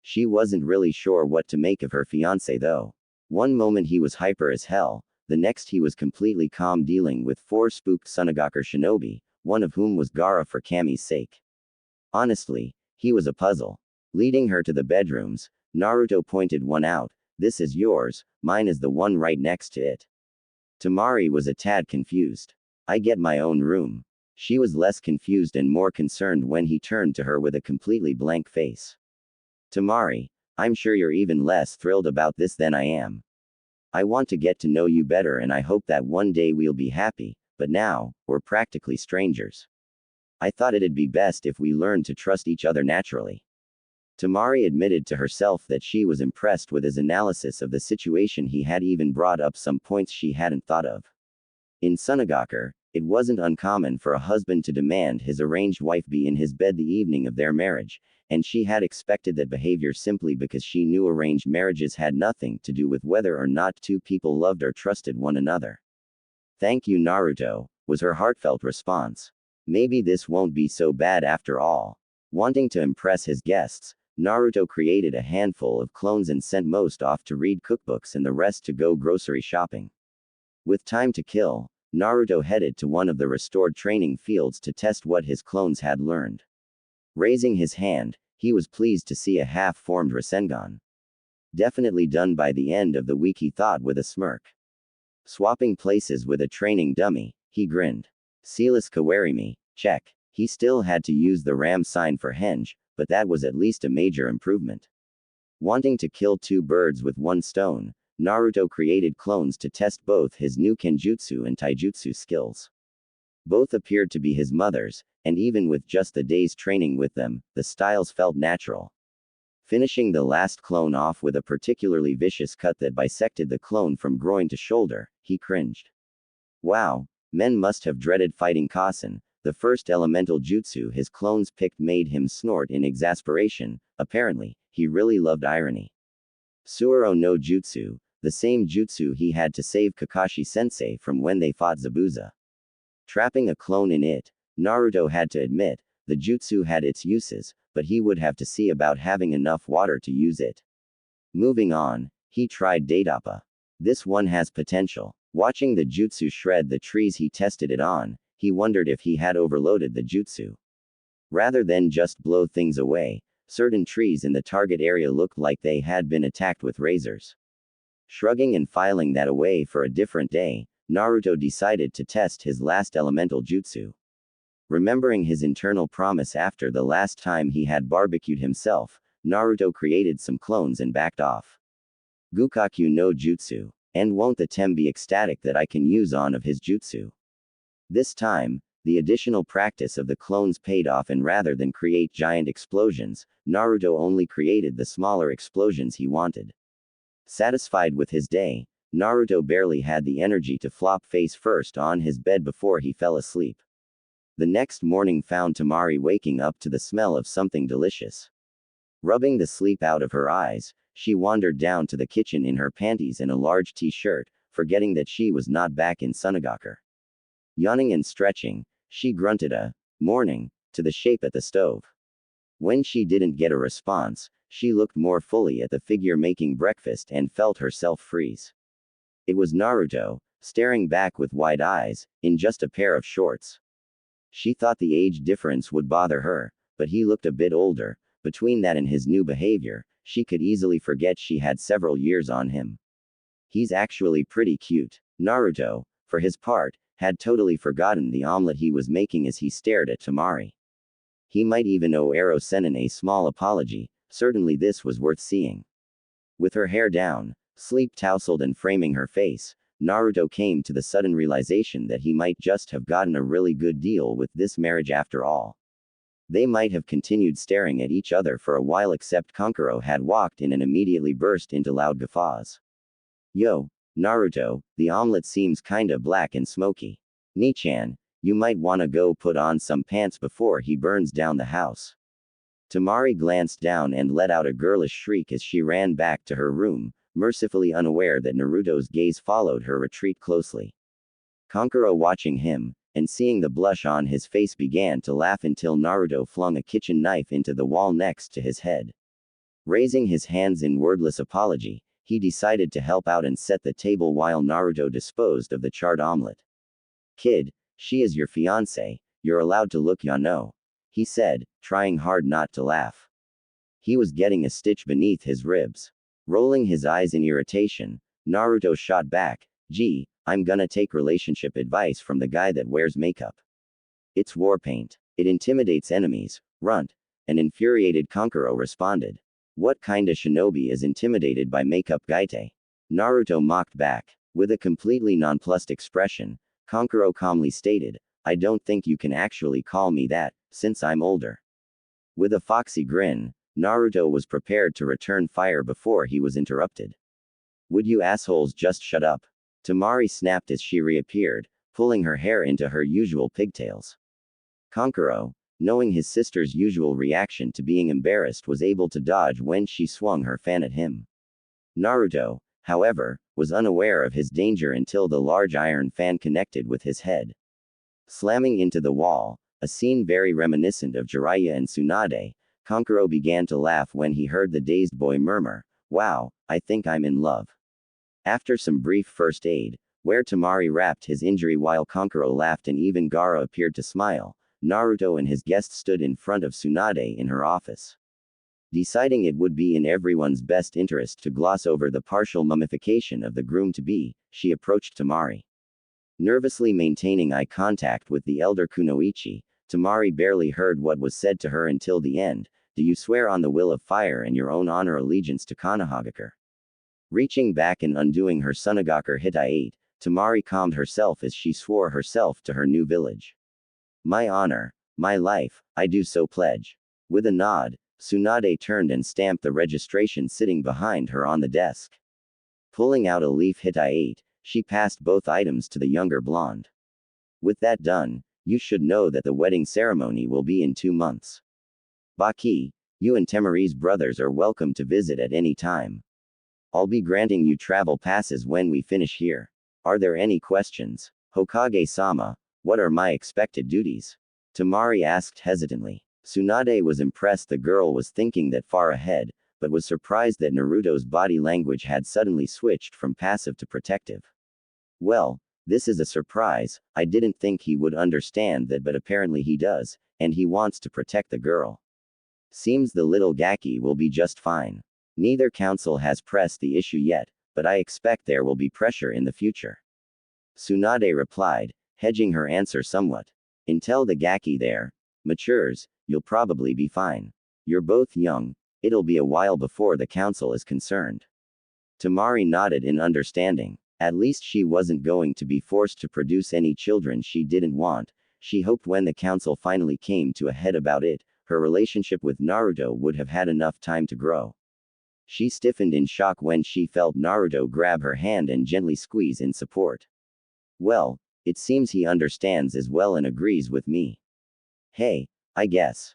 She wasn't really sure what to make of her fiancé though. One moment he was hyper as hell, the next he was completely calm dealing with 4 spooked Sunagaker shinobi, one of whom was Gaara for Kami's sake. Honestly, he was a puzzle. Leading her to the bedrooms, Naruto pointed one out. This is yours, mine is the one right next to it. Temari was a tad confused. I get my own room. She was less confused and more concerned when he turned to her with a completely blank face. Temari, I'm sure you're even less thrilled about this than I am. I want to get to know you better and I hope that one day we'll be happy, but now, we're practically strangers. I thought it'd be best if we learned to trust each other naturally. Temari admitted to herself that she was impressed with his analysis of the situation. He had even brought up some points she hadn't thought of. In Sunagaker, it wasn't uncommon for a husband to demand his arranged wife be in his bed the evening of their marriage, and she had expected that behavior simply because she knew arranged marriages had nothing to do with whether or not two people loved or trusted one another. Thank you, Naruto, was her heartfelt response. Maybe this won't be so bad after all. Wanting to impress his guests, Naruto created a handful of clones and sent most off to read cookbooks and the rest to go grocery shopping. With time to kill, Naruto headed to one of the restored training fields to test what his clones had learned. Raising his hand, he was pleased to see a half-formed Rasengan. Definitely done by the end of the week, he thought with a smirk. Swapping places with a training dummy, he grinned. Silas Kawarimi, check. He still had to use the ram sign for henge, but that was at least a major improvement. Wanting to kill 2 birds with 1 stone, Naruto created clones to test both his new Kenjutsu and Taijutsu skills. Both appeared to be his mother's, and even with just the day's training with them, the styles felt natural. Finishing the last clone off with a particularly vicious cut that bisected the clone from groin to shoulder, he cringed. Wow, men must have dreaded fighting Kasen. The first elemental jutsu his clones picked made him snort in exasperation. Apparently, he really loved irony. Suoro no Jutsu, the same jutsu he had to save Kakashi-sensei from when they fought Zabuza. Trapping a clone in it, Naruto had to admit, the jutsu had its uses, but he would have to see about having enough water to use it. Moving on, he tried Daidappa. This one has potential. Watching the jutsu shred the trees he tested it on, he wondered if he had overloaded the jutsu. Rather than just blow things away, certain trees in the target area looked like they had been attacked with razors. Shrugging and filing that away for a different day, Naruto decided to test his last elemental jutsu. Remembering his internal promise after the last time he had barbecued himself, Naruto created some clones and backed off. Gukaku no Jutsu. And won't the Tem be ecstatic that I can use on of his jutsu? This time, the additional practice of the clones paid off, and rather than create giant explosions, Naruto only created the smaller explosions he wanted. Satisfied with his day, Naruto barely had the energy to flop face first on his bed before he fell asleep. The next morning found Temari waking up to the smell of something delicious. Rubbing the sleep out of her eyes, she wandered down to the kitchen in her panties and a large t-shirt, forgetting that she was not back in Sunagaker. Yawning and stretching, she grunted a morning to the shape at the stove. When she didn't get a response, she looked more fully at the figure making breakfast and felt herself freeze. It was Naruto, staring back with wide eyes, in just a pair of shorts. She thought the age difference would bother her, but he looked a bit older. Between that and his new behavior, she could easily forget she had several years on him. He's actually pretty cute. Naruto, for his part, had totally forgotten the omelet he was making as he stared at Temari. He might even owe Ero Sennin a small apology. Certainly this was worth seeing. With her hair down, sleep tousled and framing her face, Naruto came to the sudden realization that he might just have gotten a really good deal with this marriage after all. They might have continued staring at each other for a while, except Kankuro had walked in and immediately burst into loud guffaws. Yo, Naruto, the omelet seems kinda black and smoky. Nichan, You might wanna go put on some pants before he burns down the house. Temari glanced down and let out a girlish shriek as she ran back to her room, mercifully unaware that Naruto's gaze followed her retreat closely. Kankuro, watching him, and seeing the blush on his face, began to laugh until Naruto flung a kitchen knife into the wall next to his head. Raising his hands in wordless apology, he decided to help out and set the table while Naruto disposed of the charred omelet. Kid, she is your fiancé, you're allowed to look, ya know, he said, trying hard not to laugh. He was getting a stitch beneath his ribs. Rolling his eyes in irritation, Naruto shot back, gee, I'm gonna take relationship advice from the guy that wears makeup. It's war paint. It intimidates enemies, runt. An infuriated Kankuro responded. What kinda shinobi is intimidated by makeup, gaite? Naruto mocked back. With a completely nonplussed expression, Kankuro calmly stated, I don't think you can actually call me that, since I'm older. With a foxy grin, Naruto was prepared to return fire before he was interrupted. Would you assholes just shut up? Temari snapped as she reappeared, pulling her hair into her usual pigtails. Kankuro, knowing his sister's usual reaction to being embarrassed, was able to dodge when she swung her fan at him. Naruto, however, was unaware of his danger until the large iron fan connected with his head. Slamming into the wall, a scene very reminiscent of Jiraiya and Tsunade, Kankuro began to laugh when he heard the dazed boy murmur, wow, I think I'm in love. After some brief first aid, where Temari wrapped his injury while Kankuro laughed and even Gaara appeared to smile, Naruto and his guest stood in front of Tsunade in her office. Deciding it would be in everyone's best interest to gloss over the partial mummification of the groom-to-be, she approached Temari. Nervously maintaining eye contact with the elder Kunoichi, Temari barely heard what was said to her until the end. Do you swear on the will of fire and your own honor allegiance to Konohagakure? Reaching back and undoing her Sunagakure Hitai, Temari calmed herself as she swore herself to her new village. My honor, my life, I do so pledge. With a nod, Tsunade turned and stamped the registration sitting behind her on the desk. Pulling out a leaf Hitai, she passed both items to the younger blonde. With that done, you should know that the wedding ceremony will be in 2 months. Baki, you and Temari's brothers are welcome to visit at any time. I'll be granting you travel passes when we finish here. Are there any questions? Hokage-sama, what are my expected duties? Temari asked hesitantly. Tsunade was impressed the girl was thinking that far ahead, but was surprised that Naruto's body language had suddenly switched from passive to protective. Well, this is a surprise, I didn't think he would understand that, but apparently he does, and he wants to protect the girl. Seems the little Gaki will be just fine. Neither council has pressed the issue yet, but I expect there will be pressure in the future. Tsunade replied, hedging her answer somewhat. Until the Gaki there matures, you'll probably be fine. You're both young, it'll be a while before the council is concerned. Temari nodded in understanding. At least she wasn't going to be forced to produce any children she didn't want. She hoped when the council finally came to a head about it, her relationship with Naruto would have had enough time to grow. She stiffened in shock when she felt Naruto grab her hand and gently squeeze in support. Well, it seems he understands as well and agrees with me. Hey, I guess.